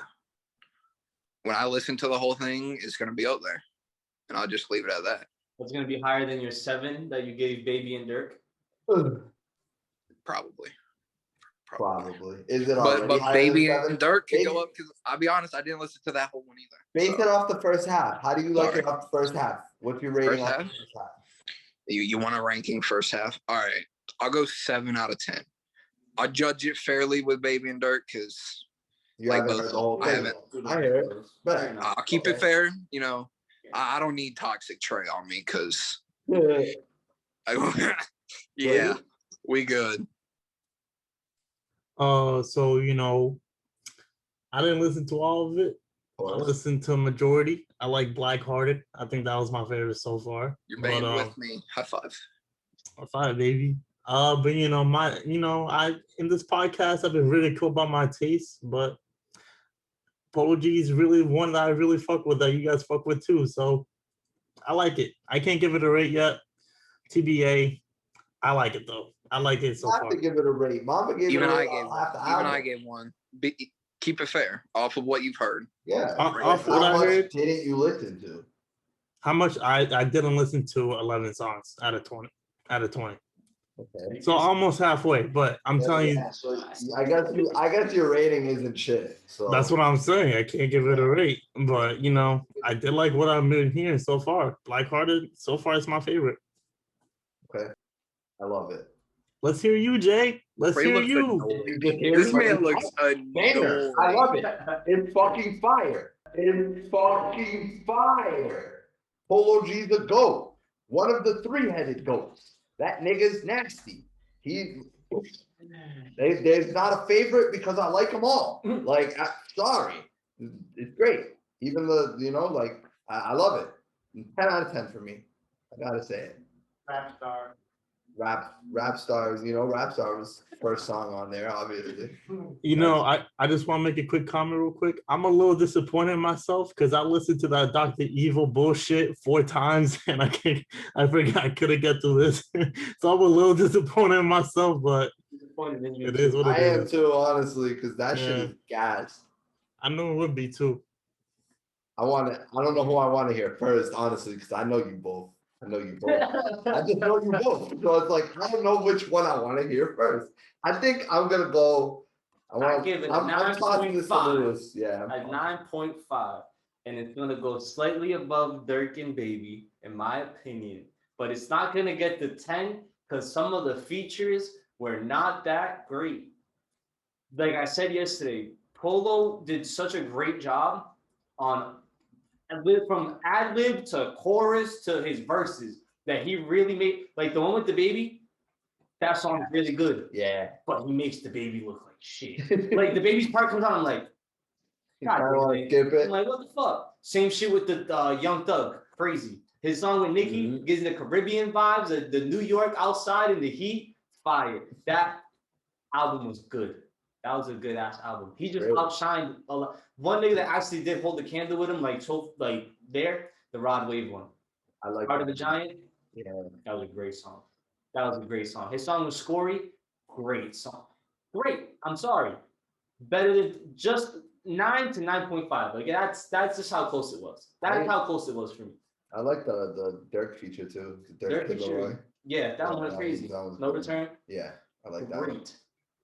When I listen to the whole thing, it's going to be up there. And I'll just leave it at that. It's gonna be higher than your 7 that you gave Baby and Dirk. Probably. Probably. Is it But already higher Baby than and 7? Dirk can Baby- go up because I'll be honest, I didn't listen to that whole one either. Base it So, off the first half. How do you like it Sorry. off the first half? What's your rating First off half? the first half? you want a ranking first half? All right. I'll go 7 out of 10. I'll judge it fairly with Baby and Dirk because You Like haven't both heard the whole I thing. haven't. I heard it. But Fair enough. I'll keep it Okay. fair. You know, I don't need toxic Trey on me because, yeah, we good. So I didn't listen to all of it. I listened to majority. I like Black Hearted. I think that was my favorite so far. You're But, being with me. High five. Fine, baby. But I in this podcast I've been ridiculed by my taste, but Polo G is really one that I really fuck with, that you guys fuck with too. So I like it. I can't give it a rate yet. TBA. I like it though. I like it so I have far. to give it a rate. Mama gave Even it a I rate gave off one. half the Even I album. gave one. Keep it fair off of what you've heard. Yeah. Off How what I much heard, didn't you listen to? how much I didn't listen to 11 songs out of 20. Okay. So almost halfway, but I'm telling you, Yeah, so I guess your rating isn't shit. So that's what I'm saying. I can't give it a rate, but I did like what I've been hearing so far. Black Hearted, so far, it's my favorite. I love it. Let's hear you, Jay. Let's Ray hear looks you. annoyed. You just hear This me? man looks Banger. annoyed. I love it. It's fucking fire. It's fucking fire. Polo G's a goat. One of the 3-headed goats. That nigga's nasty. There's not a favorite because I like them all. Like, sorry. It's great. Even I love it. 10 out of 10 for me. I gotta say it. Rap star. Rap stars, Rap Star was first song on there, obviously. I just want to make a quick comment real quick. I'm a little disappointed in myself because I listened to that Dr. Evil bullshit 4 times and I forgot I couldn't get to this. So I'm a little disappointed in myself, but Disappointed in you it is too. what I it am is. too, honestly, because that shit Yeah. is gas. I knew it would be too. I don't know who I want to hear first, honestly, because I know you both. I just know you both. So it's like, I don't know which one I want to hear first. I think I'm going to go. I give it a I'm tossing this to 9.5. Lewis. Yeah. At 9.5, and it's gonna go slightly above Dirk and Baby, in my opinion. But it's not gonna get to 10 because some of the features were not that great. Like I said yesterday, Polo did such a great job on from ad lib to chorus to his verses that he really made. Like the one with the baby, that song is really good. Yeah. But he makes the baby look like shit. Like the baby's part comes on, I'm like, God, I want to skip I'm it. like, what the fuck? Same shit with the Young Thug, crazy. His song with Nicki gives me the Caribbean vibes, the New York outside in the heat, fire. That album was good. That was a good ass album. He just outshined a lot. One nigga that actually did hold the candle with him, the Rod Wave one. I like Heart of the Giant. Yeah. That was a great song. That was a great song. His song was Scory. Great song. Great. I'm sorry. Better than just 9 to 9.5. Like that's just how close it was. That's how close it was for me. I like the Dirk feature too. Dirk feature. Yeah, that one was crazy. No Return. Yeah, I like that. Great.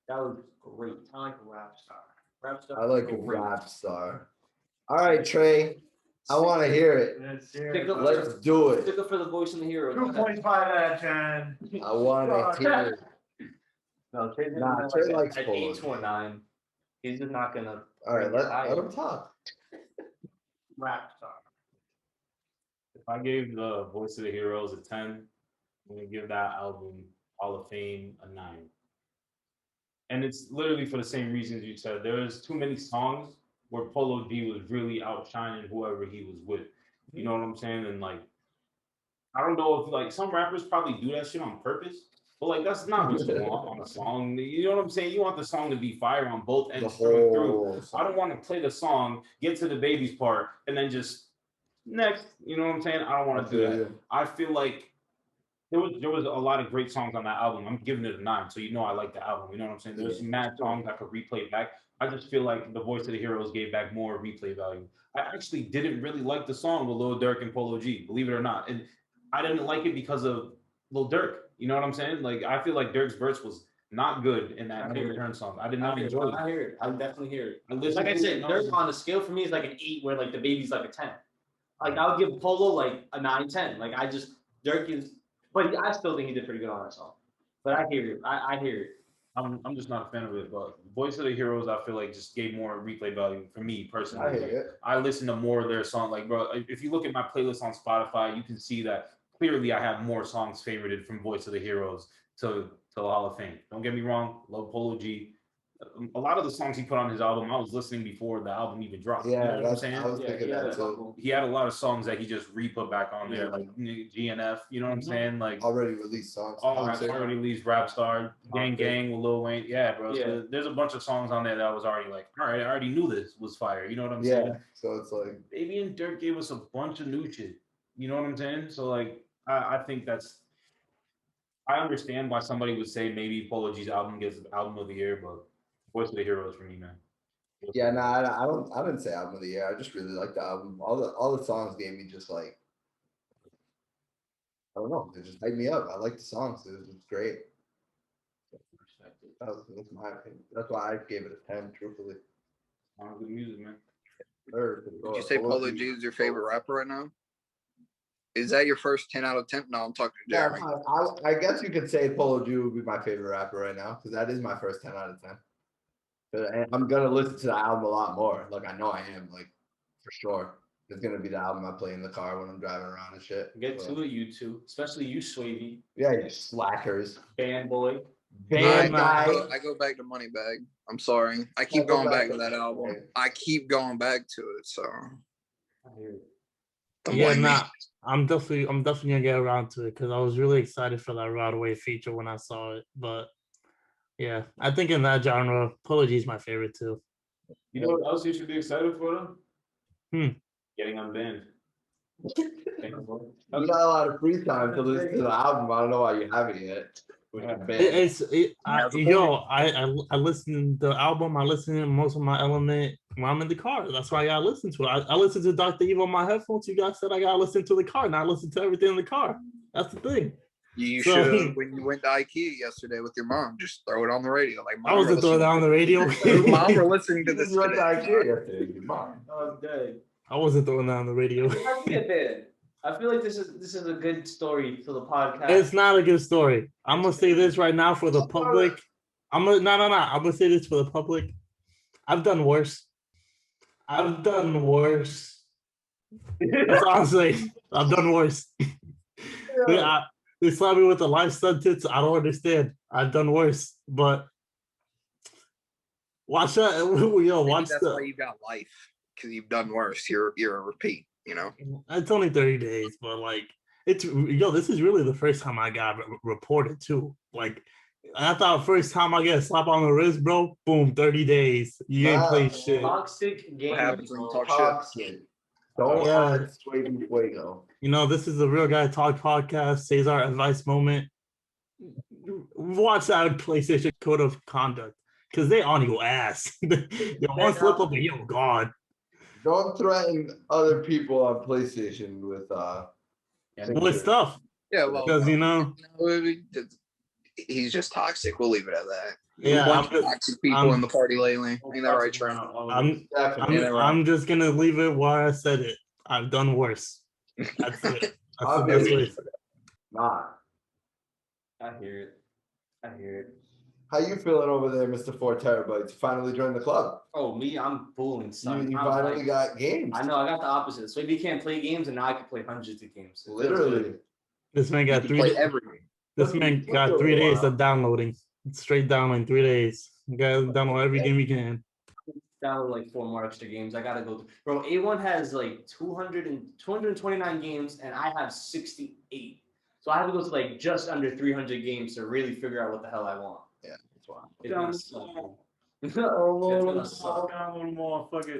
That was great. I like Rap Star. I like Rap Star. All right, Trey. I want to hear it. Let's hear Stick it. up Let's do it. Stick up for the voice and the hero. 2.5 out of 10. I want to hear it. No, Trey likes at Polo. 8 to a 9. He's just not gonna. All right, let him talk. Rap Star. If I gave the Voice of the Heroes a 10, I'm gonna give that album Hall of Fame a 9. And it's literally for the same reasons you said. There's too many songs where Polo G was really outshining whoever he was with. You know what I'm saying? And like, I don't know if like some rappers probably do that shit on purpose, but like that's not what you want on a song. You know what I'm saying? You want the song to be fire on both ends through. I don't want to play the song, get to the baby's part, and then just next. You know what I'm saying? I don't want to do that. I feel like there was a lot of great songs on that album. I'm giving it a 9, so you know I like the album. You know what I'm saying? There's mad songs I could replay back. I just feel like the Voice of the Heroes gave back more replay value. I actually didn't really like the song with Lil Durk and Polo G, believe it or not. And I didn't like it because of Lil Durk. You know what I'm saying? Like I feel like Durk's verse was not good in that Pay Return song. I did not enjoy it. I hear it. I definitely hear it. Like I said, Durk on the scale for me is like an 8, where like the baby's like a 10. Like I would give Polo like a 9, 10. Like I just Durk is, but I still think he did pretty good on that song. But I hear it. I hear it. I'm just not a fan of it, but Voice of the Heroes, I feel like just gave more replay value for me personally. I hear it. I listen to more of their songs. Like, bro, if you look at my playlist on Spotify, you can see that clearly I have more songs favorited from Voice of the Heroes to the Hall of Fame. Don't get me wrong, love Polo G. A lot of the songs he put on his album, I was listening before the album even dropped. Yeah, you know what I'm saying? I was thinking that too. He had a lot of songs that he just re-put back on there, like GNF. You know what I'm saying? Like already released songs. Already released Rap Star, Gang Gang with Lil Wayne. Yeah, bro. Yeah. So there's a bunch of songs on there that I was already like, all right, I already knew this was fire. You know what I'm saying? Yeah. So it's like Baby and Dirk gave us a bunch of new shit. You know what I'm saying? So like, I think that's. I understand why somebody would say maybe Polo G's album gets album of the year, but Voice of the Heroes for me, man. yeah, no, I didn't say album of the year. I just really like the album. All the songs gave me just like, I don't know, they just hyped me up. I like the songs. It was great. That's my opinion. That's why I gave it a 10, truthfully. Good music, man. Would you say Polo G is your favorite rapper right now? Is that your first 10 out of 10? No, I'm talking to Jeremy. I guess you could say Polo G would be my favorite rapper right now, because that is my first 10 out of 10. And I'm gonna listen to the album a lot more. Like I know I am, like for sure. It's gonna be the album I play in the car when I'm driving around and shit. Get to it, you two, especially you, Swavey. Yeah, you slackers. Band boy. Band guy. I go back to Moneybag. I'm sorry. I keep going back to that album. I keep going back to it. So. I hear it. Yeah, I'm definitely gonna get around to it because I was really excited for that Rodway feature when I saw it. But yeah, I think in that genre, Polo G is my favorite too. You know what else you should be excited for though? Getting unbanned. You got a lot of free time to listen to the album. I don't know why you haven't yet. I listen to the album. I listen to most of my Element when I'm in the car. That's why I gotta listen to it. I listen to Dr. Evil on my headphones. You guys said I gotta listen to the car, and I listen to everything in the car. That's the thing. You should, when you went to IKEA yesterday with your mom, just throw it on the radio. Like I wasn't throwing it on the radio. Mom, we're listening to this. You went to IKEA yesterday. Your mom. Oh, good. I wasn't throwing that on the radio. I feel like this is a good story for the podcast. It's not a good story. I'm gonna say this right now for the public. I'm gonna say this for the public. I've done worse. That's honestly, I've done worse. They slapped me with a life sentence. I don't understand. I've done worse, but watch that. Yo, Maybe watch that's why you got life, because you've done worse. You're a repeat, you know. It's only 30 days, but like it's this is really the first time I got reported too. Like I thought first time I get a slap on the wrist, bro, boom, 30 days. You ain't play shit. Toxic game. What happens when you talk shit? Toxic. Don't add Suede Fuego. You know, this is the Real Guy Talk podcast, Cesar advice moment. Watch that PlayStation code of conduct because they on your ass. One slip up and yo, God. Don't threaten other people on PlayStation with stuff. Yeah, well, because you know he's just toxic. We'll leave it at that. Yeah, toxic people in the party lately. Ain't that right, Trent? I'm just gonna leave it where I said it. I've done worse. That's it. That's the best way. Not. I hear it. How you feeling over there, Mr. 4 Terabytes? Finally joined the club. Oh, me, I'm fooling, son. You finally got games. I know, I got the opposite. So if you can't play games, and now I can play hundreds of games. Literally. This man got 3 This man got 3 days of downloading. Straight downloading 3 days. You gotta download every game you can. Download like 4 more extra games. I gotta go through. Bro, A1 has like 229 games, and I have 68. So I have to go to like just under 300 games to really figure out what the hell I want. Yeah, that's why. It's gonna suck.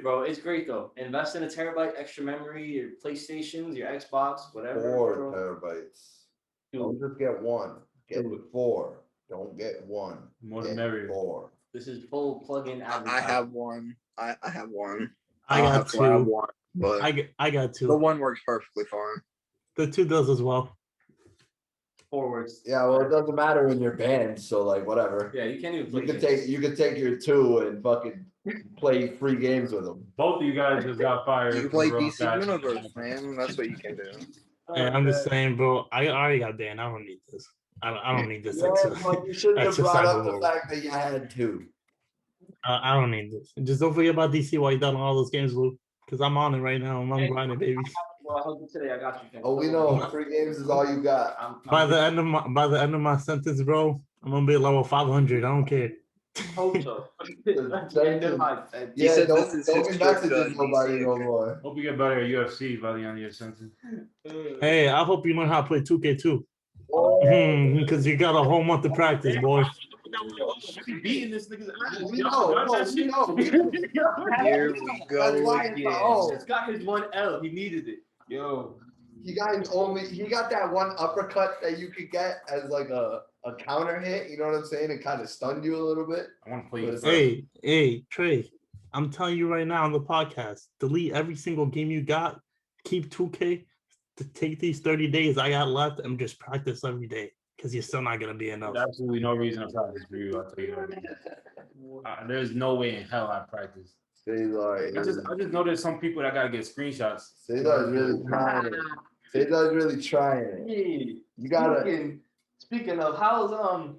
Bro, it's great though. Invest in a terabyte extra memory, your PlayStations, your Xbox, whatever. 4 terabytes. Don't just get one. Get 4. Don't get one. More than merrier. 4. This is full plug-in. I have one. I have one. I got 2. But I got 2. The 1 works perfectly fine. The 2 does as well. Forwards. Yeah, well, it doesn't matter when you're banned, so like whatever. Yeah, you can't even play. You could take your 2 and fucking play free games with them. Both of you guys just got fired. You play DC Universe, man. That's what you can do. Yeah, I'm just saying, bro. I already got banned. I don't need this. I don't need this. Yeah, but you shouldn't have brought up the fact that you had 2. I don't need this. Just don't forget about DC while you're done all those games, Lou. Because I'm on it right now. I'm grinding, baby. Well, I helped you today. I got you. Oh, we know. Free games is all you got. By the end of my sentence, bro, I'm gonna be level 500. I don't care. Hope so. Yeah, don't be messaging nobody no more. Hope you get better at UFC by the end of your sentence. Hey, I hope you learn how to play 2K too. Because you got a whole month to practice, boy. Beating this nigga's We know. Here we go again. It's got his 1 L. He needed it. Yo. He got that one uppercut that you could get as like a counter hit, you know what I'm saying? It kind of stunned you a little bit. I want to play. Hey, Trey, I'm telling you right now on the podcast, delete every single game you got, keep 2K, to take these 30 days I got left and just practice every day because you're still not going to be enough. There's absolutely no reason to practice for you. I'll tell you that. There's no way in hell I practice. Cesar, I just know there's some people that got to get screenshots. Cesar's really trying it. Cesar's really trying it. Hey, You gotta. Speaking of, how's the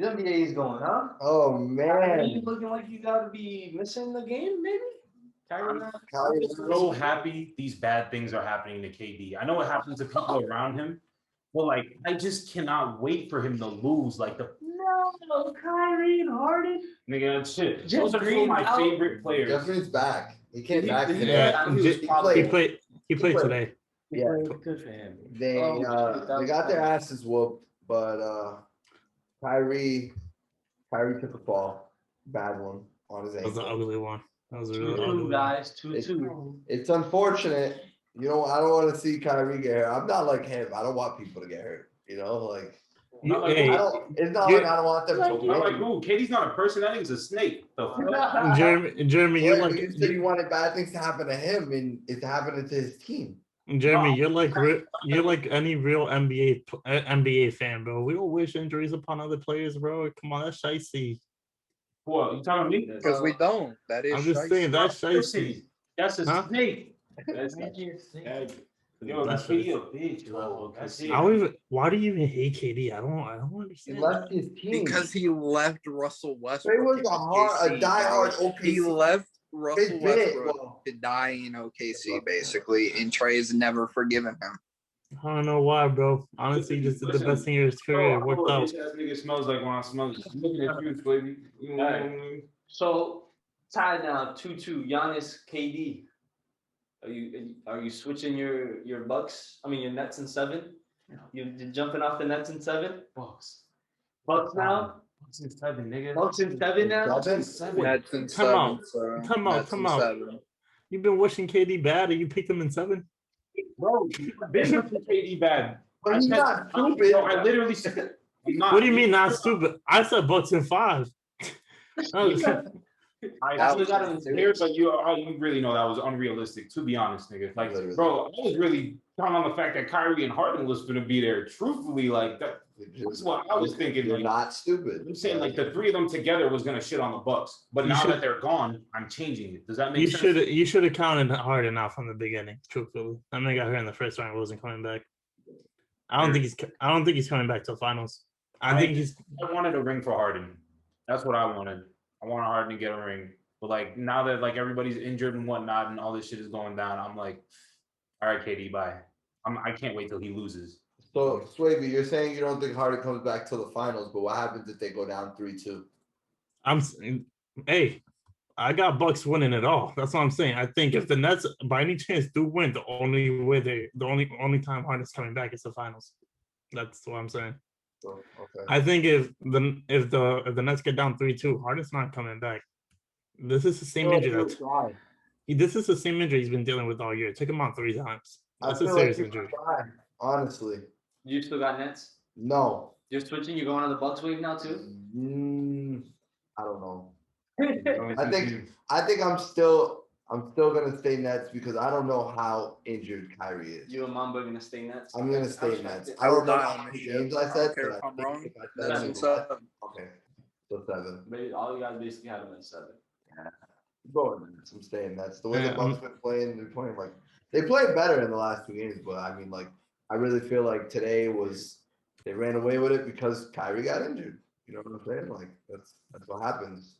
NBA is going, huh? Oh man. You looking like you gotta be missing the game, maybe? I'm so happy these bad things are happening to KD. I know it happens to people around him, but like I just cannot wait for him to lose. Like No, Kyrie and Harden. Nigga, that shit. Those are two of my favorite players. Jeffrey's back. He came back. Yeah, he played today. Yeah, good for him. They got their asses whooped, but Kyrie took a fall, bad one on his ankle. That was an ugly one. That was a really 2-2, ugly guys. 2-2. It's unfortunate. You know, I don't want to see Kyrie get hurt. I'm not like him. I don't want people to get hurt. You know, like. It's not like I don't want them to win. Not like who? KD's not a person. That nigga's a snake. Jeremy, you're like you said you wanted bad things to happen to him, and it's happening to his team. Jeremy, you're like any real NBA fan, bro. We don't wish injuries upon other players, bro. Come on, that's shicey. What you talking to me? Because we don't. That is. I'm just saying that's shicey. That's a snake. That's Yo, that's KD a bitch, bro. Why do you even hate KD? I don't understand. He left his team because he left Russell Westbrook. It was a diehard OKC. He left Russell bit, Westbrook well- to die in OKC, basically, and Trey has never forgiven him. I don't know why, bro. Honestly, he just did the best thing in his career. It worked out. This ass nigga smells like when I smell it. I'm looking at you, baby. You know what I mean? So tied now 2-2. Giannis, KD. Are you switching your Bucks? I mean your Nets in 7. You're jumping off the Nets in 7. Bucks. Bucks now. Bucks in 7, nigga. Bucks in 7 now. Seven? Nets in Time out. 7. So Time out, Nets in time out. 7. You've been wishing KD bad, and you picked him in 7. Bro, this is KD bad. But he's not stupid. Bro, I literally said, I'm not. What do you mean not stupid? I said Bucks in 5. Oh, I still got him in here, but you really know that was unrealistic, to be honest, nigga. Like, bro, I was really counting on the fact that Kyrie and Harden was gonna be there. Truthfully, like that's what I was thinking. You're Like, not stupid. I'm saying like the three of them together was gonna shit on the Bucks, but You now should- that they're gone, I'm changing it. Does that make you sense? should have counted Harden out from the beginning. Truthfully, that man got hurt in the first round. Wasn't coming back. I don't think he's coming back to the finals. I think he's. I wanted a ring for Harden. That's what I wanted. I wanted Harden to get a ring. But like now that like everybody's injured and whatnot and all this shit is going down, I'm like, all right, KD, bye. I can't wait till he loses. So, Swavey, you're saying you don't think Harden comes back till the finals, but what happens if they go down 3-2? Hey, I got Bucks winning it all. That's what I'm saying. I think if the Nets by any chance do win, the only time Harden's coming back is the finals. That's what I'm saying. So, okay. I think if the Nets get down 3-2, Harden's not coming back. This is the same injury. This is the same injury he's been dealing with all year. It took him out 3 times. That's a serious injury. Honestly. You still got Nets? No. You're switching. You're going on the Bucks wave now too. I don't know. I think I'm still gonna stay Nets because I don't know how injured Kyrie is. You and Mamba are gonna stay Nets. I'm gonna stay Nets. I don't know how many games I said. care but if I'm think wrong. if I said Nets it, in 7. Okay. So 7. Maybe all you guys basically had them in 7. Going Nets. I'm staying Nets. The way the Yeah, Bucks been playing, they're playing like they played better in the last 2 games, but I mean, like I really feel like today was they ran away with it because Kyrie got injured. You know what I'm saying? Like that's what happens.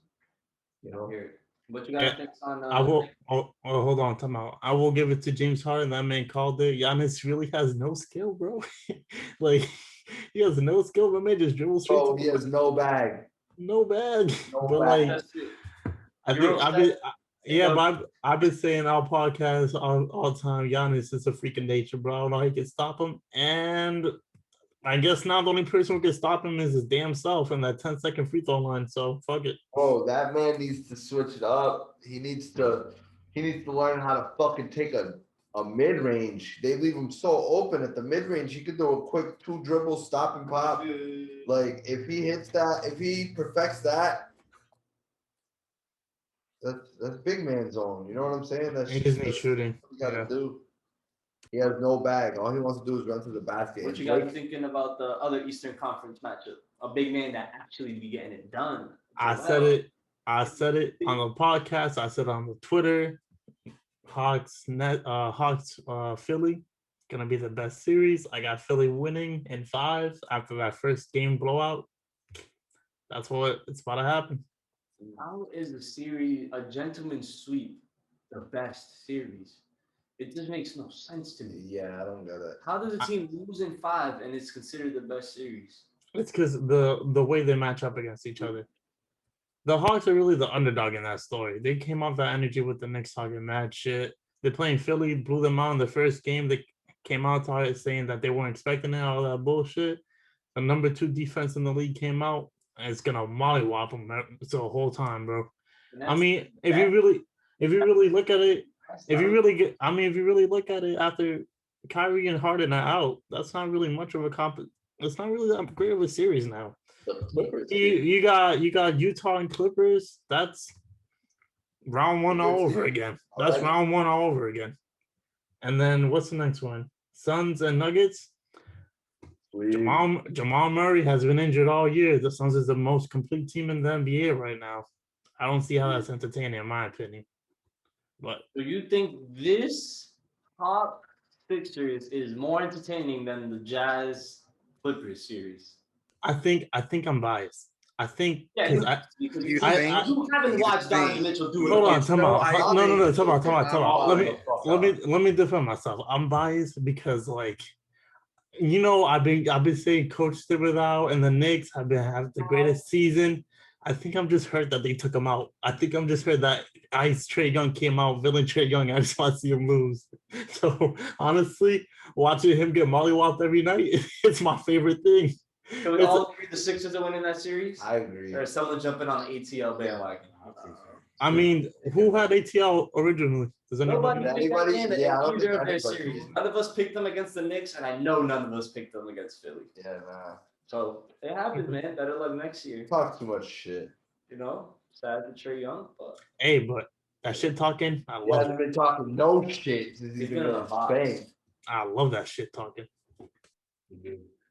You know. Here, what you guys think on? I will. Oh, hold on, time out. I will give it to James Harden. That man called it. Giannis really has no skill, bro. Like he has no skill. That man just dribbles straight. Oh, he has no bag. No bag. No But bag. like, That's it. I think I've been saying our podcast all the time. Giannis is a freak of nature, bro. I don't know how he can stop him. And I guess now the only person who can stop him is his damn self in that 10-second free throw line. So fuck it. Oh, that man needs to switch it up. He needs to learn how to fucking take a mid range. They leave him so open at the mid range. He could do a quick 2 dribble stop and pop. Like if he hits that, if he perfects that, that's big man zone. You know what I'm saying? That's He just needs shooting. what you gotta Yeah. do. He has no bag. All he wants to do is run to the basket. What you guys thinking about the other Eastern Conference matchup? A big man that actually be getting it done. I said it on the podcast. I said it on the Twitter. Hawks Philly gonna be the best series. I got Philly winning in 5 after that first game blowout. That's what it's about to happen. How is a gentleman's sweep, the best series? It just makes no sense to me. Yeah, I don't get it. How does a team lose in 5 and it's considered the best series? It's because the way they match up against each other. The Hawks are really the underdog in that story. They came off that energy with the Knicks talking mad shit. They're playing Philly, blew them out in the first game. They came out saying that they weren't expecting it, all that bullshit. The number 2 defense in the league came out, and it's gonna mollywop them the whole time, bro. I mean, if you really look at it, if you really look at it after Kyrie and Harden are out, that's not really much of a it's not really that great of a series now. The Clippers. You got Utah and Clippers. That's round 1 all over again. That's round 1 all over again. And then what's the next one? Suns and Nuggets. Jamal Murray has been injured all year. The Suns is the most complete team in the NBA right now. I don't see how that's entertaining, in my opinion. But do you think this top 6 series is more entertaining than the Jazz Clippers series? I think I'm biased. I think Yeah, because because You I- think? you haven't You watched Donovan think? Mitchell do it. hold on, against time Phil. out. I No, think time out. I'm Let me defend myself. I'm biased because like I've been saying Coach Stibber out and the Knicks have the greatest season. I think I'm just hurt that they took him out. I think I'm just hurt that Ice Trey Young came out, villain Trey Young. I just want to see him lose. So honestly, watching him get mollywopped every night, it's my favorite thing. Can we It's- all agree the Sixers are winning that series? I agree. Or is someone jumping on the ATL bandwagon? I mean, who had ATL originally? Does Nobody anybody? picked that Anybody? game in Yeah, I don't either think of their anybody series. did. None of us picked them against the Knicks, and I know none of us picked them against Philly. Yeah, nah. So it happens, man. Better luck next year. Talk too much shit. Sad to Trey Young, but Hey, but that shit talking, I He love hasn't it. been talking no shit since he's He's been been in going a box. Spain. I love that shit talking.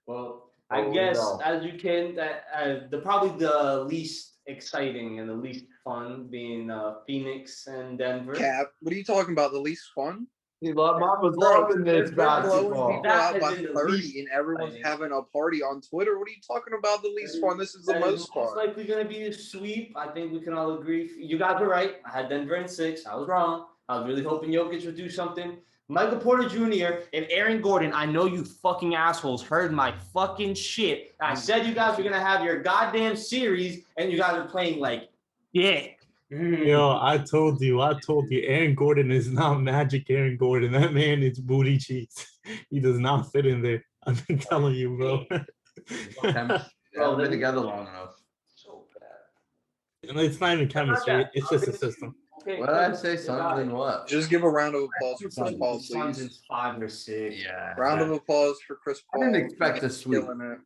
well, I Oh, guess no. as you can, that probably the least exciting and the least fun being Phoenix and Denver. Cap, what are you talking about? The least fun? Mama's Bro, loving this they're blowing basketball. people That out has by been the 30 least and everyone's exciting. having a party on Twitter. What are you talking about? The least fun? This is the That most most fun. likely going to be a sweep. I think we can all agree. You guys were right. I had Denver in 6. I was wrong. I was really hoping Jokic would do something. Michael Porter Jr. and Aaron Gordon, I know you fucking assholes heard my fucking shit. I said you guys were going to have your goddamn series, and you guys are playing like dick. Yo, I told you, Aaron Gordon is not Magic Aaron Gordon. That man is booty cheeks. He does not fit in there. I've been telling you, bro. They haven't been together long enough. So bad. And it's not even chemistry, it's just a system. Okay, What did I say? Suns and what? Just give a round of applause for Chris Paul, Suns in please. 5 or 6. Yeah. Round of applause for Chris I Paul. didn't expect a He's sweep. killing it.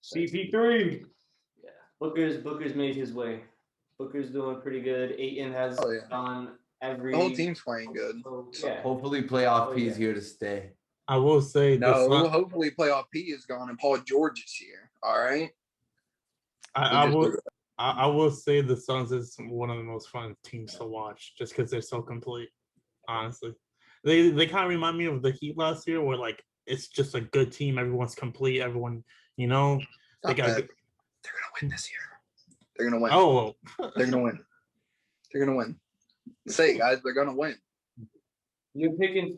CP3. Yeah, Booker's made his way. Booker's doing pretty good. Ayton has Oh, yeah. gone every. The whole team's playing good. So, So yeah. Hopefully playoff Oh, P is yeah. here to stay. I will say No, hopefully playoff P is gone and Paul George is here. All right. I will say the Suns is one of the most fun teams to watch just because they're so complete. Honestly, they kind of remind me of the Heat last year, where like it's just a good team. Everyone's complete. Everyone, they got. They're gonna win this year. They're gonna win. Oh, They're gonna win. They're gonna win. Say it, guys. They're gonna win. You're picking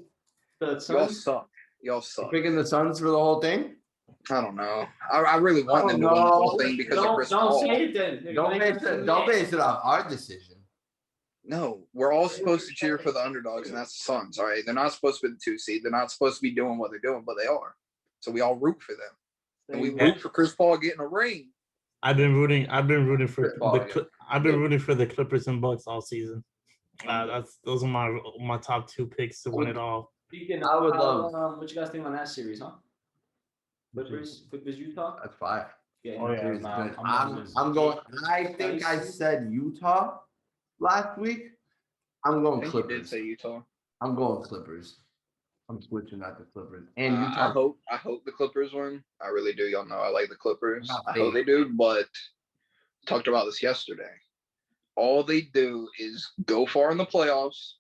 the Y'all Suns. suck. Y'all suck. Picking the Suns for the whole thing? I don't know. I really want them to win the whole thing because of Chris Don't Paul. say it then. Don't base it off our decision. No, we're all supposed to cheer for the underdogs, and that's the Suns. All right, they're not supposed to be the 2 seed. They're not supposed to be doing what they're doing, but they are. So we all root for them, and we root for Chris Paul getting a ring. I've been rooting for Paul, I've been rooting for the Clippers and Bucks all season. Those are my top 2 picks to win it all. Speaking I would of, love- what you guys think on that series, huh? Clippers, Utah. That's 5. Yeah. Oh, yeah, Series is nah, good. I'm I'm going. I think I said Utah last week. I'm I going think you did Clippers. say Utah. I'm going Clippers. I'm switching out the Clippers and I Utah. hope the Clippers win. I really do. Y'all know I like the Clippers. Not I hope big. they do, but talked about this yesterday. All they do is go far in the playoffs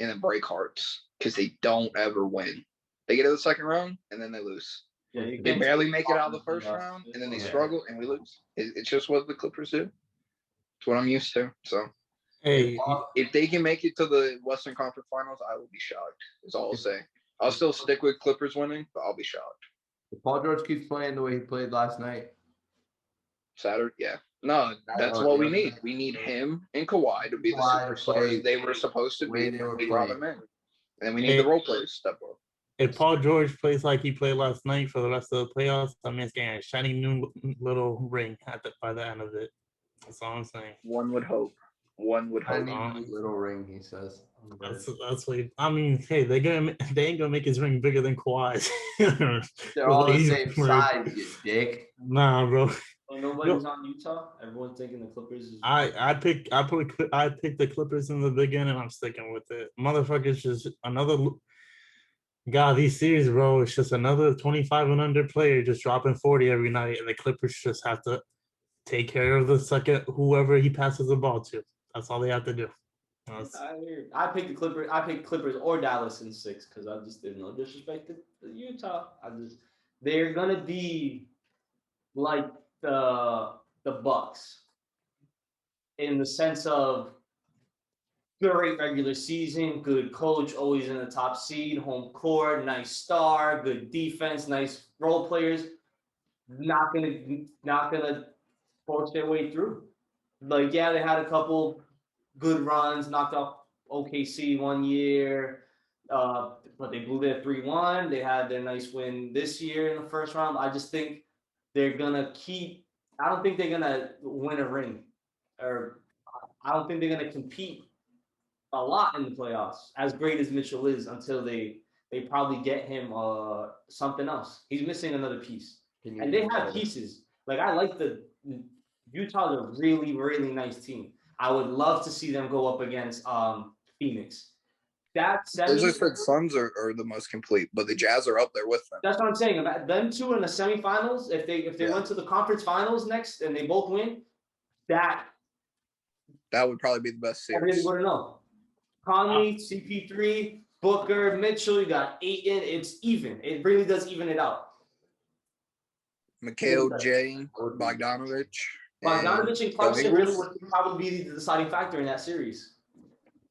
and then break hearts because they don't ever win. They get to the second round and then they lose. Yeah, you They can't barely take make it out of the off first the- round and then they Yeah. struggle and we lose. It's just what the Clippers do. It's what I'm used to. So Hey, if they can make it to the Western Conference Finals, I will be shocked. Is all I'll say. I'll still stick with Clippers winning, but I'll be shocked. If Paul George keeps playing the way he played last night, Saturday, yeah. No, that's what we need. We need him and Kawhi to be the Kawhi to play superstars they were supposed to the way be. they were We brought playing. them in. And then we need the role players to step up. if Paul George plays like he played last night for the rest of the playoffs, that man's getting a shiny new little ring by the end of it. That's all I'm saying. One would hope. One would I hope. need a little ring. He says. That's what I mean. Hey, they ain't gonna make his ring bigger than Kawhi's. They're all the He's- same size, you dick. Nah, bro. So nobody's on Utah. Everyone's taking the Clippers. I picked the Clippers in the beginning. I'm sticking with it. Motherfuckers, just another. God, these series, bro, it's just another 25 and under player just dropping 40 every night, and the Clippers just have to take care of the second whoever he passes the ball to. That's all they have to do. I picked the Clippers. I picked Clippers or Dallas in 6 because I just didn't know disrespect to Utah. They're gonna be like the Bucks in the sense of great regular season, good coach, always in the top seed, home court, nice star, good defense, nice role players. Not gonna force their way through. Like, yeah, they had a couple good runs, knocked off OKC one year, but they blew their 3-1. They had their nice win this year in the first round. I just think they're gonna keep. I don't think they're gonna win a ring, or I don't think they're gonna compete a lot in the playoffs. As great as Mitchell is, until they probably get him something else. He's missing another piece, and they have pieces. Like, I like Utah's a really, really nice team. I would love to see them go up against Phoenix. That As I semi, said, Suns are the most complete, but the Jazz are up there with them. that's what I'm saying. About them two in the semifinals, if they went to the conference finals next and they both win, that That would probably be the best I really series. want to know. Conley, CP3, Booker, Mitchell, you got Ayton. It's even. It really does even it out. Mikhail, Jay, Bogdanovich. Bogdanovich and Clarkson really would probably be the deciding factor in that series.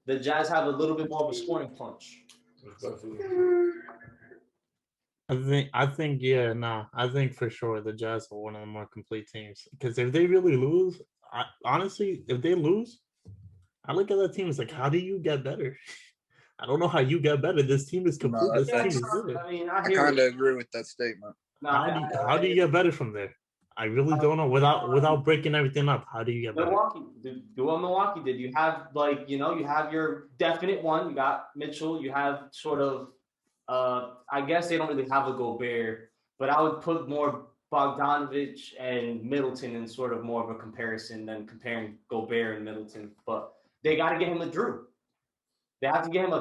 The Jazz have a little bit more of a scoring punch. I think for sure the Jazz are one of the more complete teams. Because if they really lose, honestly, if they lose, I look at that team. It's like, how do you get better? I don't know how you get better. This team is complete. No, This team is good. I mean, I kind of agree with that statement. How do you get better from there? I really don't know. Without breaking everything up, how do you get better? Milwaukee, do what Milwaukee did. You have, like, you have your definite one. You got Mitchell. You have sort of, I guess they don't really have a Gobert, but I would put more Bogdanovich and Middleton in sort of more of a comparison than comparing Gobert and Middleton. But they got to get him a Drew. They have to get him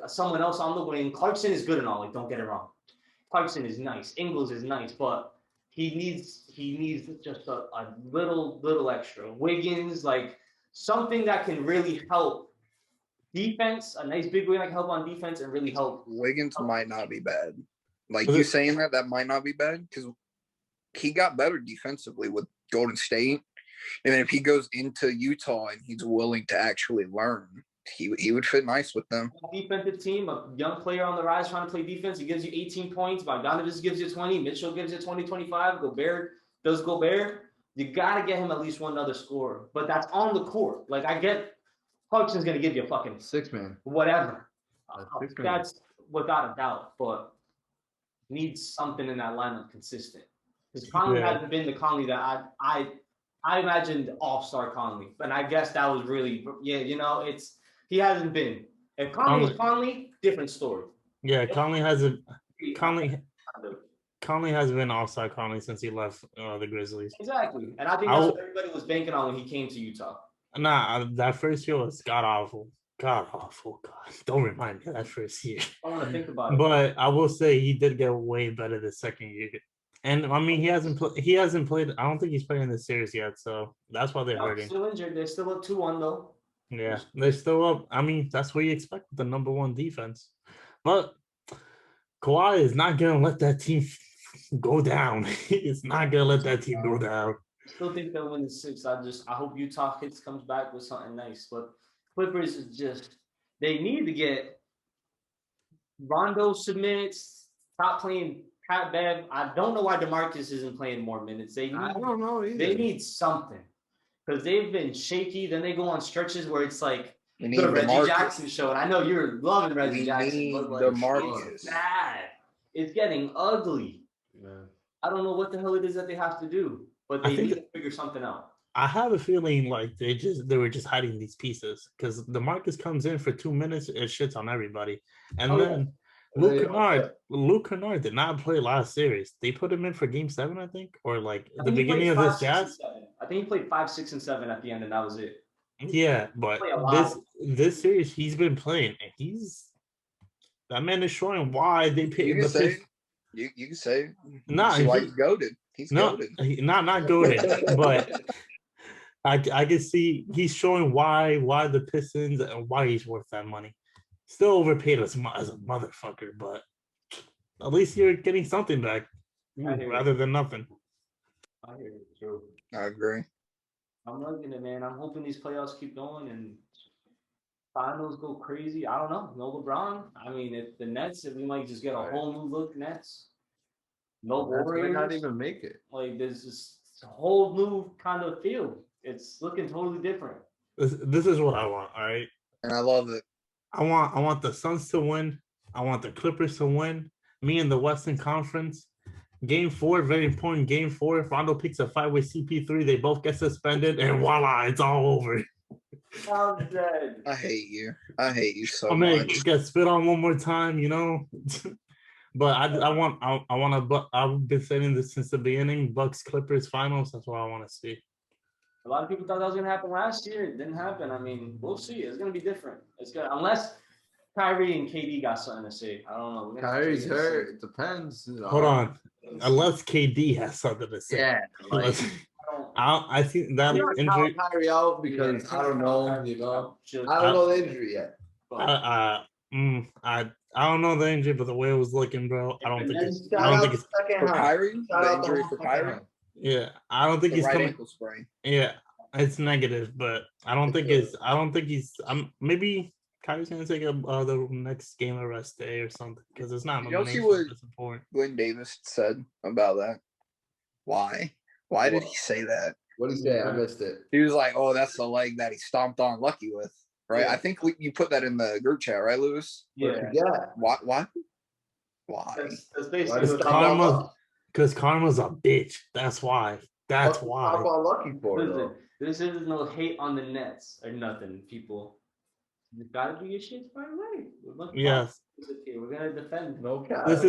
someone else on the wing. Clarkson is good and all. Like, don't get it wrong. Clarkson is nice. Ingles is nice, but he needs just a little extra. Wiggins, like, something that can really help defense. A nice big wing that can help on defense and really help. Wiggins might not be bad. Like, you saying that might not be bad, because he got better defensively with Golden State. And then if he goes into Utah and he's willing to actually learn, he would fit nice with them. Defensive team, a young player on the rise trying to play defense. He gives you 18 points. Bogdanovich gives you 20. Mitchell gives you 20, 25. Gobert. You got to get him at least one other scorer. But that's on the court. Like, I get Clarkson's going to give you a fucking 6-man. whatever. That's without a doubt. But needs something in that lineup consistent. Because Conley hasn't been the Conley that I imagined all-star Conley. And I guess that was really, he hasn't been. If Conley was Conley, different story. Yeah, Conley hasn't been all-star Conley since he left the Grizzlies. Exactly. And I think that's what everybody was banking on when he came to Utah. Nah, that first year was god-awful. God-awful. God, don't remind me of that first year. I want to think about it. But I will say he did get way better the second year. And, I mean, he hasn't played. I don't think he's playing this series yet, so that's why they're hurting. Still injured. They're still up 2-1, though. Yeah, they're still up. I mean, that's what you expect with the number one defense. But Kawhi is not going to let that team go down. It's not going to let that team go down. Still think they'll win the 6. I hope Utah comes back with something nice. But Clippers is just, they need to get Rondo submits, stop playing Pat Bev. I don't know why DeMarcus isn't playing more minutes. I don't know either. They need something. Because they've been shaky. Then they go on stretches where it's like the Reggie Jackson show. And I know you're loving Reggie Jackson. But, like, it's bad. It's getting ugly. Yeah. I don't know what the hell it is that they have to do. But they need to figure something out. I have a feeling like they were just hiding these pieces. Because DeMarcus comes in for 2 minutes and shits on everybody. And then Luke Kennard did not play last series. They put him in for Game 7, I think, or like the beginning of this Jazz. I think he played 5, 6, and 7 at the end, and that was it. Yeah, but this series he's been playing, and that man is showing why they paid. You can say he's goated. He's goated. Not goated, but I can see he's showing why the Pistons and why he's worth that money. Still overpaid as a motherfucker, but at least you're getting something back rather than nothing. I hear it, true. I agree. I'm liking it, man. I'm hoping these playoffs keep going and finals go crazy. I don't know. No LeBron. I mean, if the Nets, if we might just get a whole new look Nets. No That's may Warriors. not even make it. Like there's just a whole new kind of feel. It's looking totally different. This is what I want. All right. And I love it. I want the Suns to win. I want the Clippers to win. Me in the Western Conference. Game 4, very important. Game 4. If Rondo picks a fight with CP3, they both get suspended, and voila, it's all over. I'm dead. I hate you. I hate you so I mean, much. get spit on one more time, you know. But I want to. I've been saying this since the beginning. Bucks Clippers finals. That's what I want to see. A lot of people thought that was gonna happen last year. It didn't happen. I mean, we'll see. It's gonna be different. It's gonna unless Kyrie and KD got something to say. I don't know. We're gonna have to Kyrie's wait and see. hurt. It depends. Hold on. Unless KD has something to say. Yeah. Like, I think that I'm not injury. counting Kyrie out because I don't know. You know, I don't know the injury yet. I don't know the injury, but the way it was looking, bro, I don't think it's. I don't think it's. For Kyrie, the injury for Kyrie. Yeah, I don't think The he's right coming. ankle sprain. Yeah, it's negative, but I don't think it's. I don't think he's. Maybe Kyrie's gonna take the next game of rest day or something because it's not. You don't see what important. Glenn Davis said about that. Why? Why did he say that? What did he say? I missed it. He was like, "Oh, that's the leg that he stomped on Lucky with." Right? Yeah. I think you put that in the group chat, right, Lewis? Yeah. Yeah. Why? Why? That's Why basically does what Karma- Because Karma's a bitch. That's why. That's What's why. Papa lucky for Listen, though? this is no hate on the Nets or nothing, people. You gotta do your shit right away. Yes. Okay, we're gonna defend. No cap. This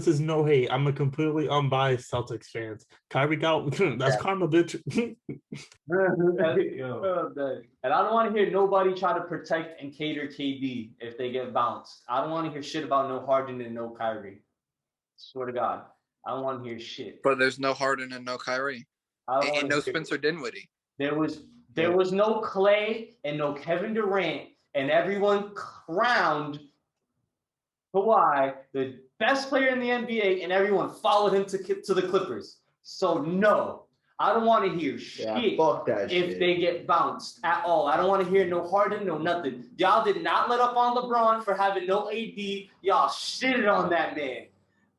is no hate. I'm a completely unbiased Celtics fan. Kyrie got that's Karma, bitch. And I don't want to hear nobody try to protect and cater KD if they get bounced. I don't want to hear shit about no Harden and no Kyrie. Swear to God, I don't want to hear shit. But there's no Harden and no Kyrie, and no Spencer Dinwiddie. There was no Clay and no Kevin Durant, and everyone crowned Kawhi the best player in the NBA, and everyone followed him to the Clippers. So no, I don't want to hear shit fuck that if shit. they get bounced at all. I don't want to hear no Harden, no nothing. Y'all did not let up on LeBron for having no AD. Y'all shitted on that man.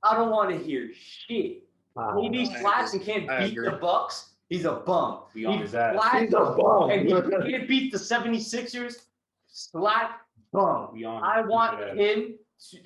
I don't want to hear shit. AD slacks and can't beat the Bucks. He's a bum. Be on his ass. He's a bum. And he can't beat the 76ers. Slack bum. Be on I want him to,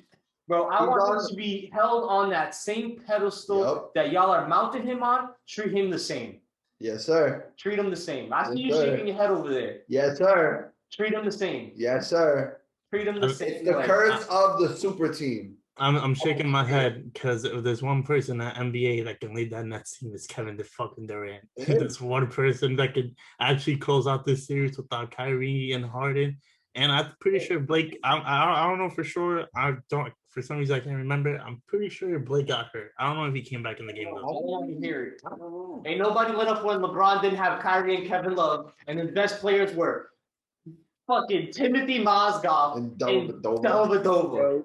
bro. I want him on- to be held on that same pedestal that y'all are mounting him on. Treat him the same. Yes, sir. Treat him the same. I see Yes, you sir. shaking your head over there. Yes, sir. Treat him the same. Yes, sir. Treat him the It's same. the way. curse of the super team. I'm shaking my head because if there's one person at NBA that can lead that Nets team, is Kevin the fucking Durant. There's one person that could actually close out this series without Kyrie and Harden. And I'm pretty sure Blake. I don't know for sure. I don't. For some reason, I can't remember. I'm pretty sure Blake got hurt. I don't know if he came back in the game I though. don't want to hear it. Ain't nobody lit up when LeBron didn't have Kyrie and Kevin Love, and his best players were fucking Timothy Mozgov And and Dellavedova. Dellavedova.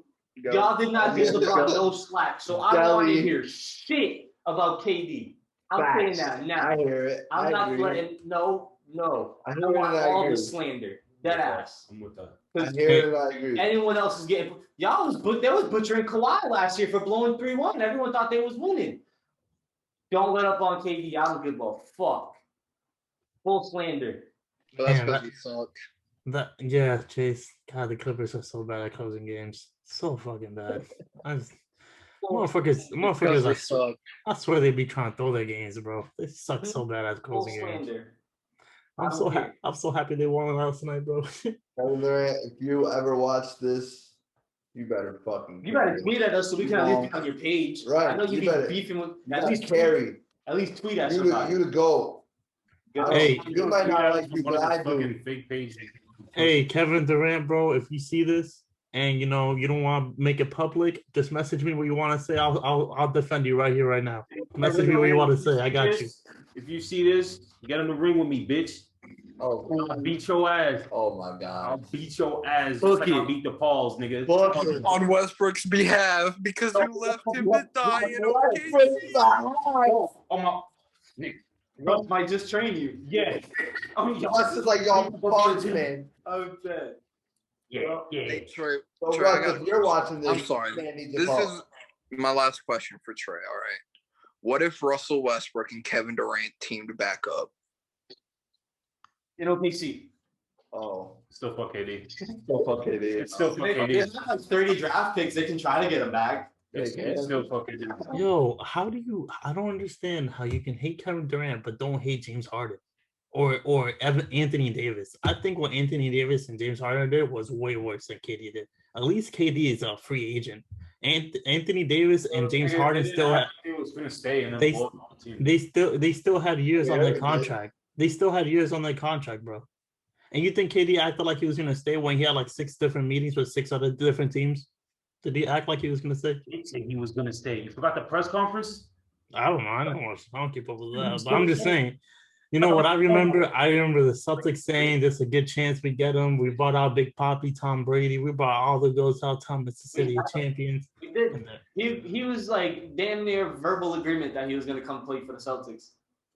Y'all did not give LeBron no slack, so I don't want to Delly. hear shit about KD. I'm saying that now. I hear it. I'm I not agree. letting no. I I hear it want and I all the agree. slander. Dead ass. I'm with that. I hear it and I agree. Anyone else is getting they was butchering Kawhi last year for blowing 3-1. Everyone thought they was winning. Don't let up on KD. I don't give a fuck. Full slander. But that's Man, because you suck. Chase. God, the Clippers are so bad at closing games. So fucking bad. Motherfuckers, Because we I suck. swear they be trying to throw their games, bro. They suck so bad at Full closing games. slander. I'm so happy they won last night, bro. Kevin Durant, if you ever watch this, you better fucking. You better tweet at us so we can at least be on your page. Right, I know you you be better- beefing with You at gotta least carry. At least tweet at You somebody. to go. Hey. You might not like you, One but of I the do. fucking fake pages. Hey, Kevin Durant, bro, if you see this and you don't want to make it public, just message me what you want to say. I'll defend you right here, right now. Message me what you want to say. I got you. If you see this, get in the ring with me, bitch. Oh, I'll beat your ass. oh my I'll God. beat your ass. Book Just like I it. beat the Pauls, nigga. Fuck it. On Westbrook's behalf because you left him to die in OKC. Oh my. Russ might just train you. Yeah. Russ is like your punch, man. I'm dead. Yeah. Hey, Trey. So Trey, I Russ, got if a you're question. watching this, I'm sorry. man needs to This call. is my last question for Trey. All right. What if Russell Westbrook and Kevin Durant teamed back up? In OKC. Oh, Still fuck KD. so fuck KD. It's still fuck They KD. have like 30 draft picks. They can try to get him back. It's still fuck KD. Yo, I don't understand how you can hate Kevin Durant but don't hate James Harden or Anthony Davis. I think what Anthony Davis and James Harden did was way worse than KD did. At least KD is a free agent. And Anthony Davis and James Harden still had He was gonna stay and then they- blow up on the team. they still had years on Yeah, their they did. contract. They still had years on their contract, bro. And you think KD acted like he was gonna stay when he had like 6 different meetings with 6 other different teams? Did he act like he was gonna stay? He didn't say he was gonna stay. You forgot the press conference? I don't know. I don't keep up with that. But I'm just saying. You know what I remember? I remember the Celtics saying there's a good chance we get him. We brought out Big Papi, Tom Brady. We brought all the ghosts out, Thomas City champions. We did. He was like damn near verbal agreement that he was gonna come play for the Celtics.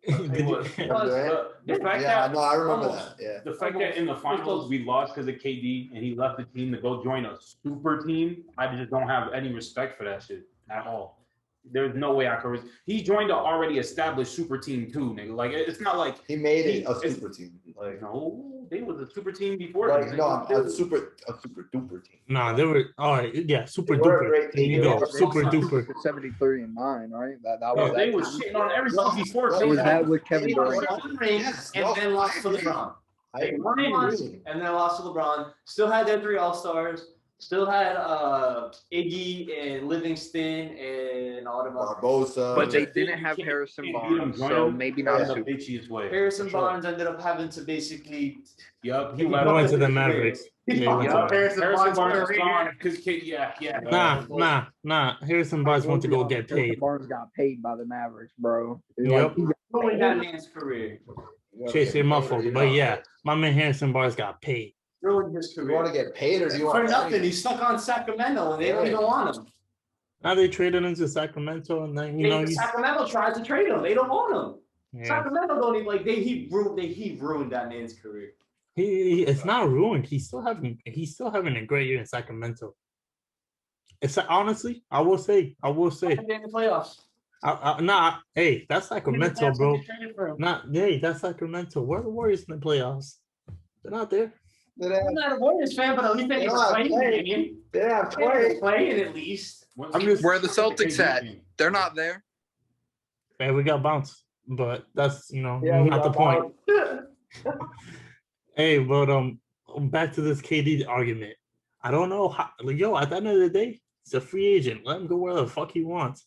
Did He you- was. The fact Yeah, that no, I remember almost- that. Yeah. The fact that in the finals we lost because of KD and he left the team to go join a super team, I just don't have any respect for that shit at all. There's no way I could. He joined an already established super team too, nigga. Like it's not like He made it a It's- super team. Like, no, they was a super team before. like him, no, nigga. a super duper team. Nah, they were all right. Yeah, super They were a duper. great There team. you They go, were super duper. 73-9, right? That Bro, was they that was team. shitting on everybody before. Well, It was KD. that with Kevin They Durant. won rings Yes, and no, then lost to I agree. LeBron. I They agree. won once and then lost to LeBron. Still had their 3 All-Stars. Still had Iggy and Livingston and all them other. Barbosa. But they You didn't have can't- Harrison you can't beat Barnes, him, so join him. maybe In not Yeah. the super. bitchiest way. Harrison For sure. Barnes ended up having to basically. Yup, He he went left. Going to the Mavericks. Yeah, he went to Yup, the- Harrison Barnes was career. gone because yeah. Nah. Harrison Barnes wants to go get Harrison paid. Barnes got paid by the Mavericks, bro. Yep. Ruined that man's career. Chase your muffled, but yeah, my man Harrison Barnes got paid. Ruined his Do you want to career. get paid or do you For want nothing, he's stuck on Sacramento and they don't even want him. Now they traded him to Sacramento, and then Sacramento tried to trade him. They don't want him. yeah. Sacramento don't even like he ruined that man's career. It's not ruined. He's still having a great year in Sacramento. It's honestly, I will say, In the playoffs. hey, that's Sacramento, bro. They traded for him. That's Sacramento. Where are the Warriors in the playoffs? They're not there. I'm not a Warriors fan, but at least they They're were not playing. playing. Playing. They have Clay. Playing at least. I'm just- Where are the Celtics at? They're not there. Hey, we got bounced, but that's not Yeah, we the got point. Hey, but back to this KD argument. I don't know how. At the end of the day, he's a free agent. Let him go where the fuck he wants.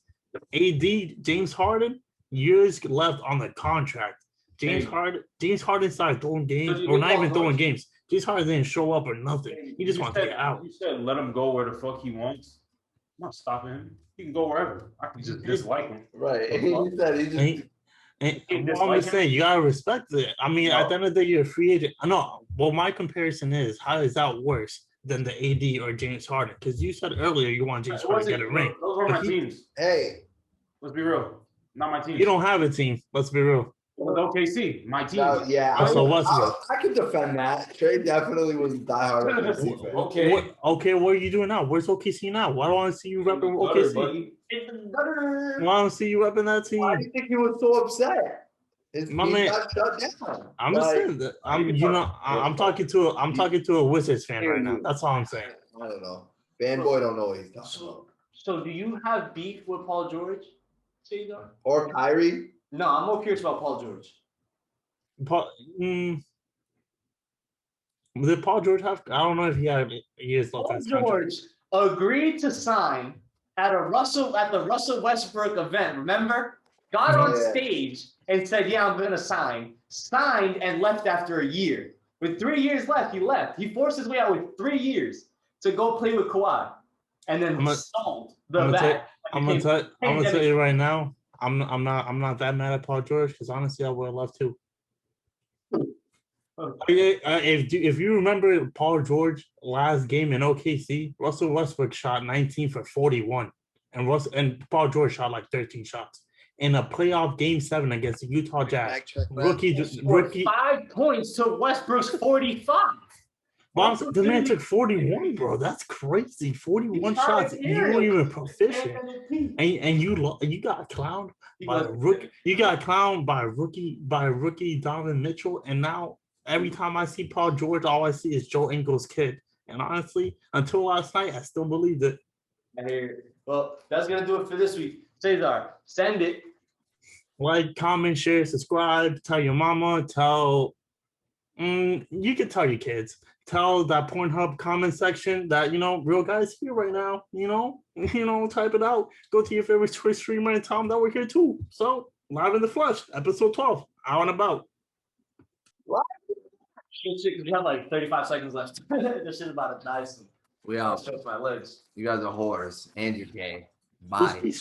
AD, James Harden, years left on the contract. James Harden started throwing games, or not even throwing games. James Harden didn't show up or nothing. He just wants to get out. You said let him go where the fuck he wants. I'm not stopping him. He can go wherever. I can just dislike him. Right. He said he just. And You well, I'm just saying, you gotta respect it. I mean, at the end of the day, you're a free agent. I know. Well, my comparison is, how is that worse than the AD or James Harden? Because you said earlier you want James Harden to get a ring. Those were my teams. Hey, Let's be real. Not my team. You don't have a team. Let's be real. It was OKC. My team. no, yeah. So Westbrook. I can defend that. Trey definitely was a diehard OKC fan. Okay. Okay, what are you doing now? Where's OKC now? Why don't I see you repping OKC? Why don't I see you repping that team? Why do you think he was so upset? His My team man- got shut down. I'm just Like, saying that I'm talking to a Wizards fan right now. That's all I'm saying. I don't know. Fanboy don't know what he's talking about. So do you have beef with Paul George, Cesar? Or Kyrie. No, I'm more curious about Paul George. Did Paul George have? I don't know if he had years left on Paul his contract. George agreed to sign at the Russell Westbrook event. Remember, got on Yeah. stage and said, "Yeah, I'm gonna sign." Signed and left after a year. With 3 years left, he left. He forced his way out with 3 years to go play with Kawhi, and then sold the I'm gonna back. I'm gonna tell you right now. I'm not that mad at Paul George because honestly, I would have loved to. If you remember Paul George last game in OKC, Russell Westbrook shot 19 for 41, and Paul George shot like 13 shots. in a playoff Game 7 against the Utah Jazz. Fact check that. Rookie. 5 points to Westbrook's 45. The man took 41, bro. That's crazy. 41 shots. You weren't even proficient, and you got clowned by a rookie. You got clowned by a rookie Donovan Mitchell, and now every time I see Paul George, all I see is Joe Ingles' kid. And honestly, until last night, I still believed it. I hear you. Well, that's gonna do it for this week. Cesar, send it. Like, comment, share, subscribe. Tell your mama. Tell. You can tell your kids. Tell that Pornhub comment section that real guys here right now. Type it out. Go to your favorite Twitch streamer and tell them that we're here too. So live in the flesh, episode 12, out and about. What? We have like 35 seconds left. This shit about to die soon. We out. Stretch my legs. You guys are whores and you're gay. Bye.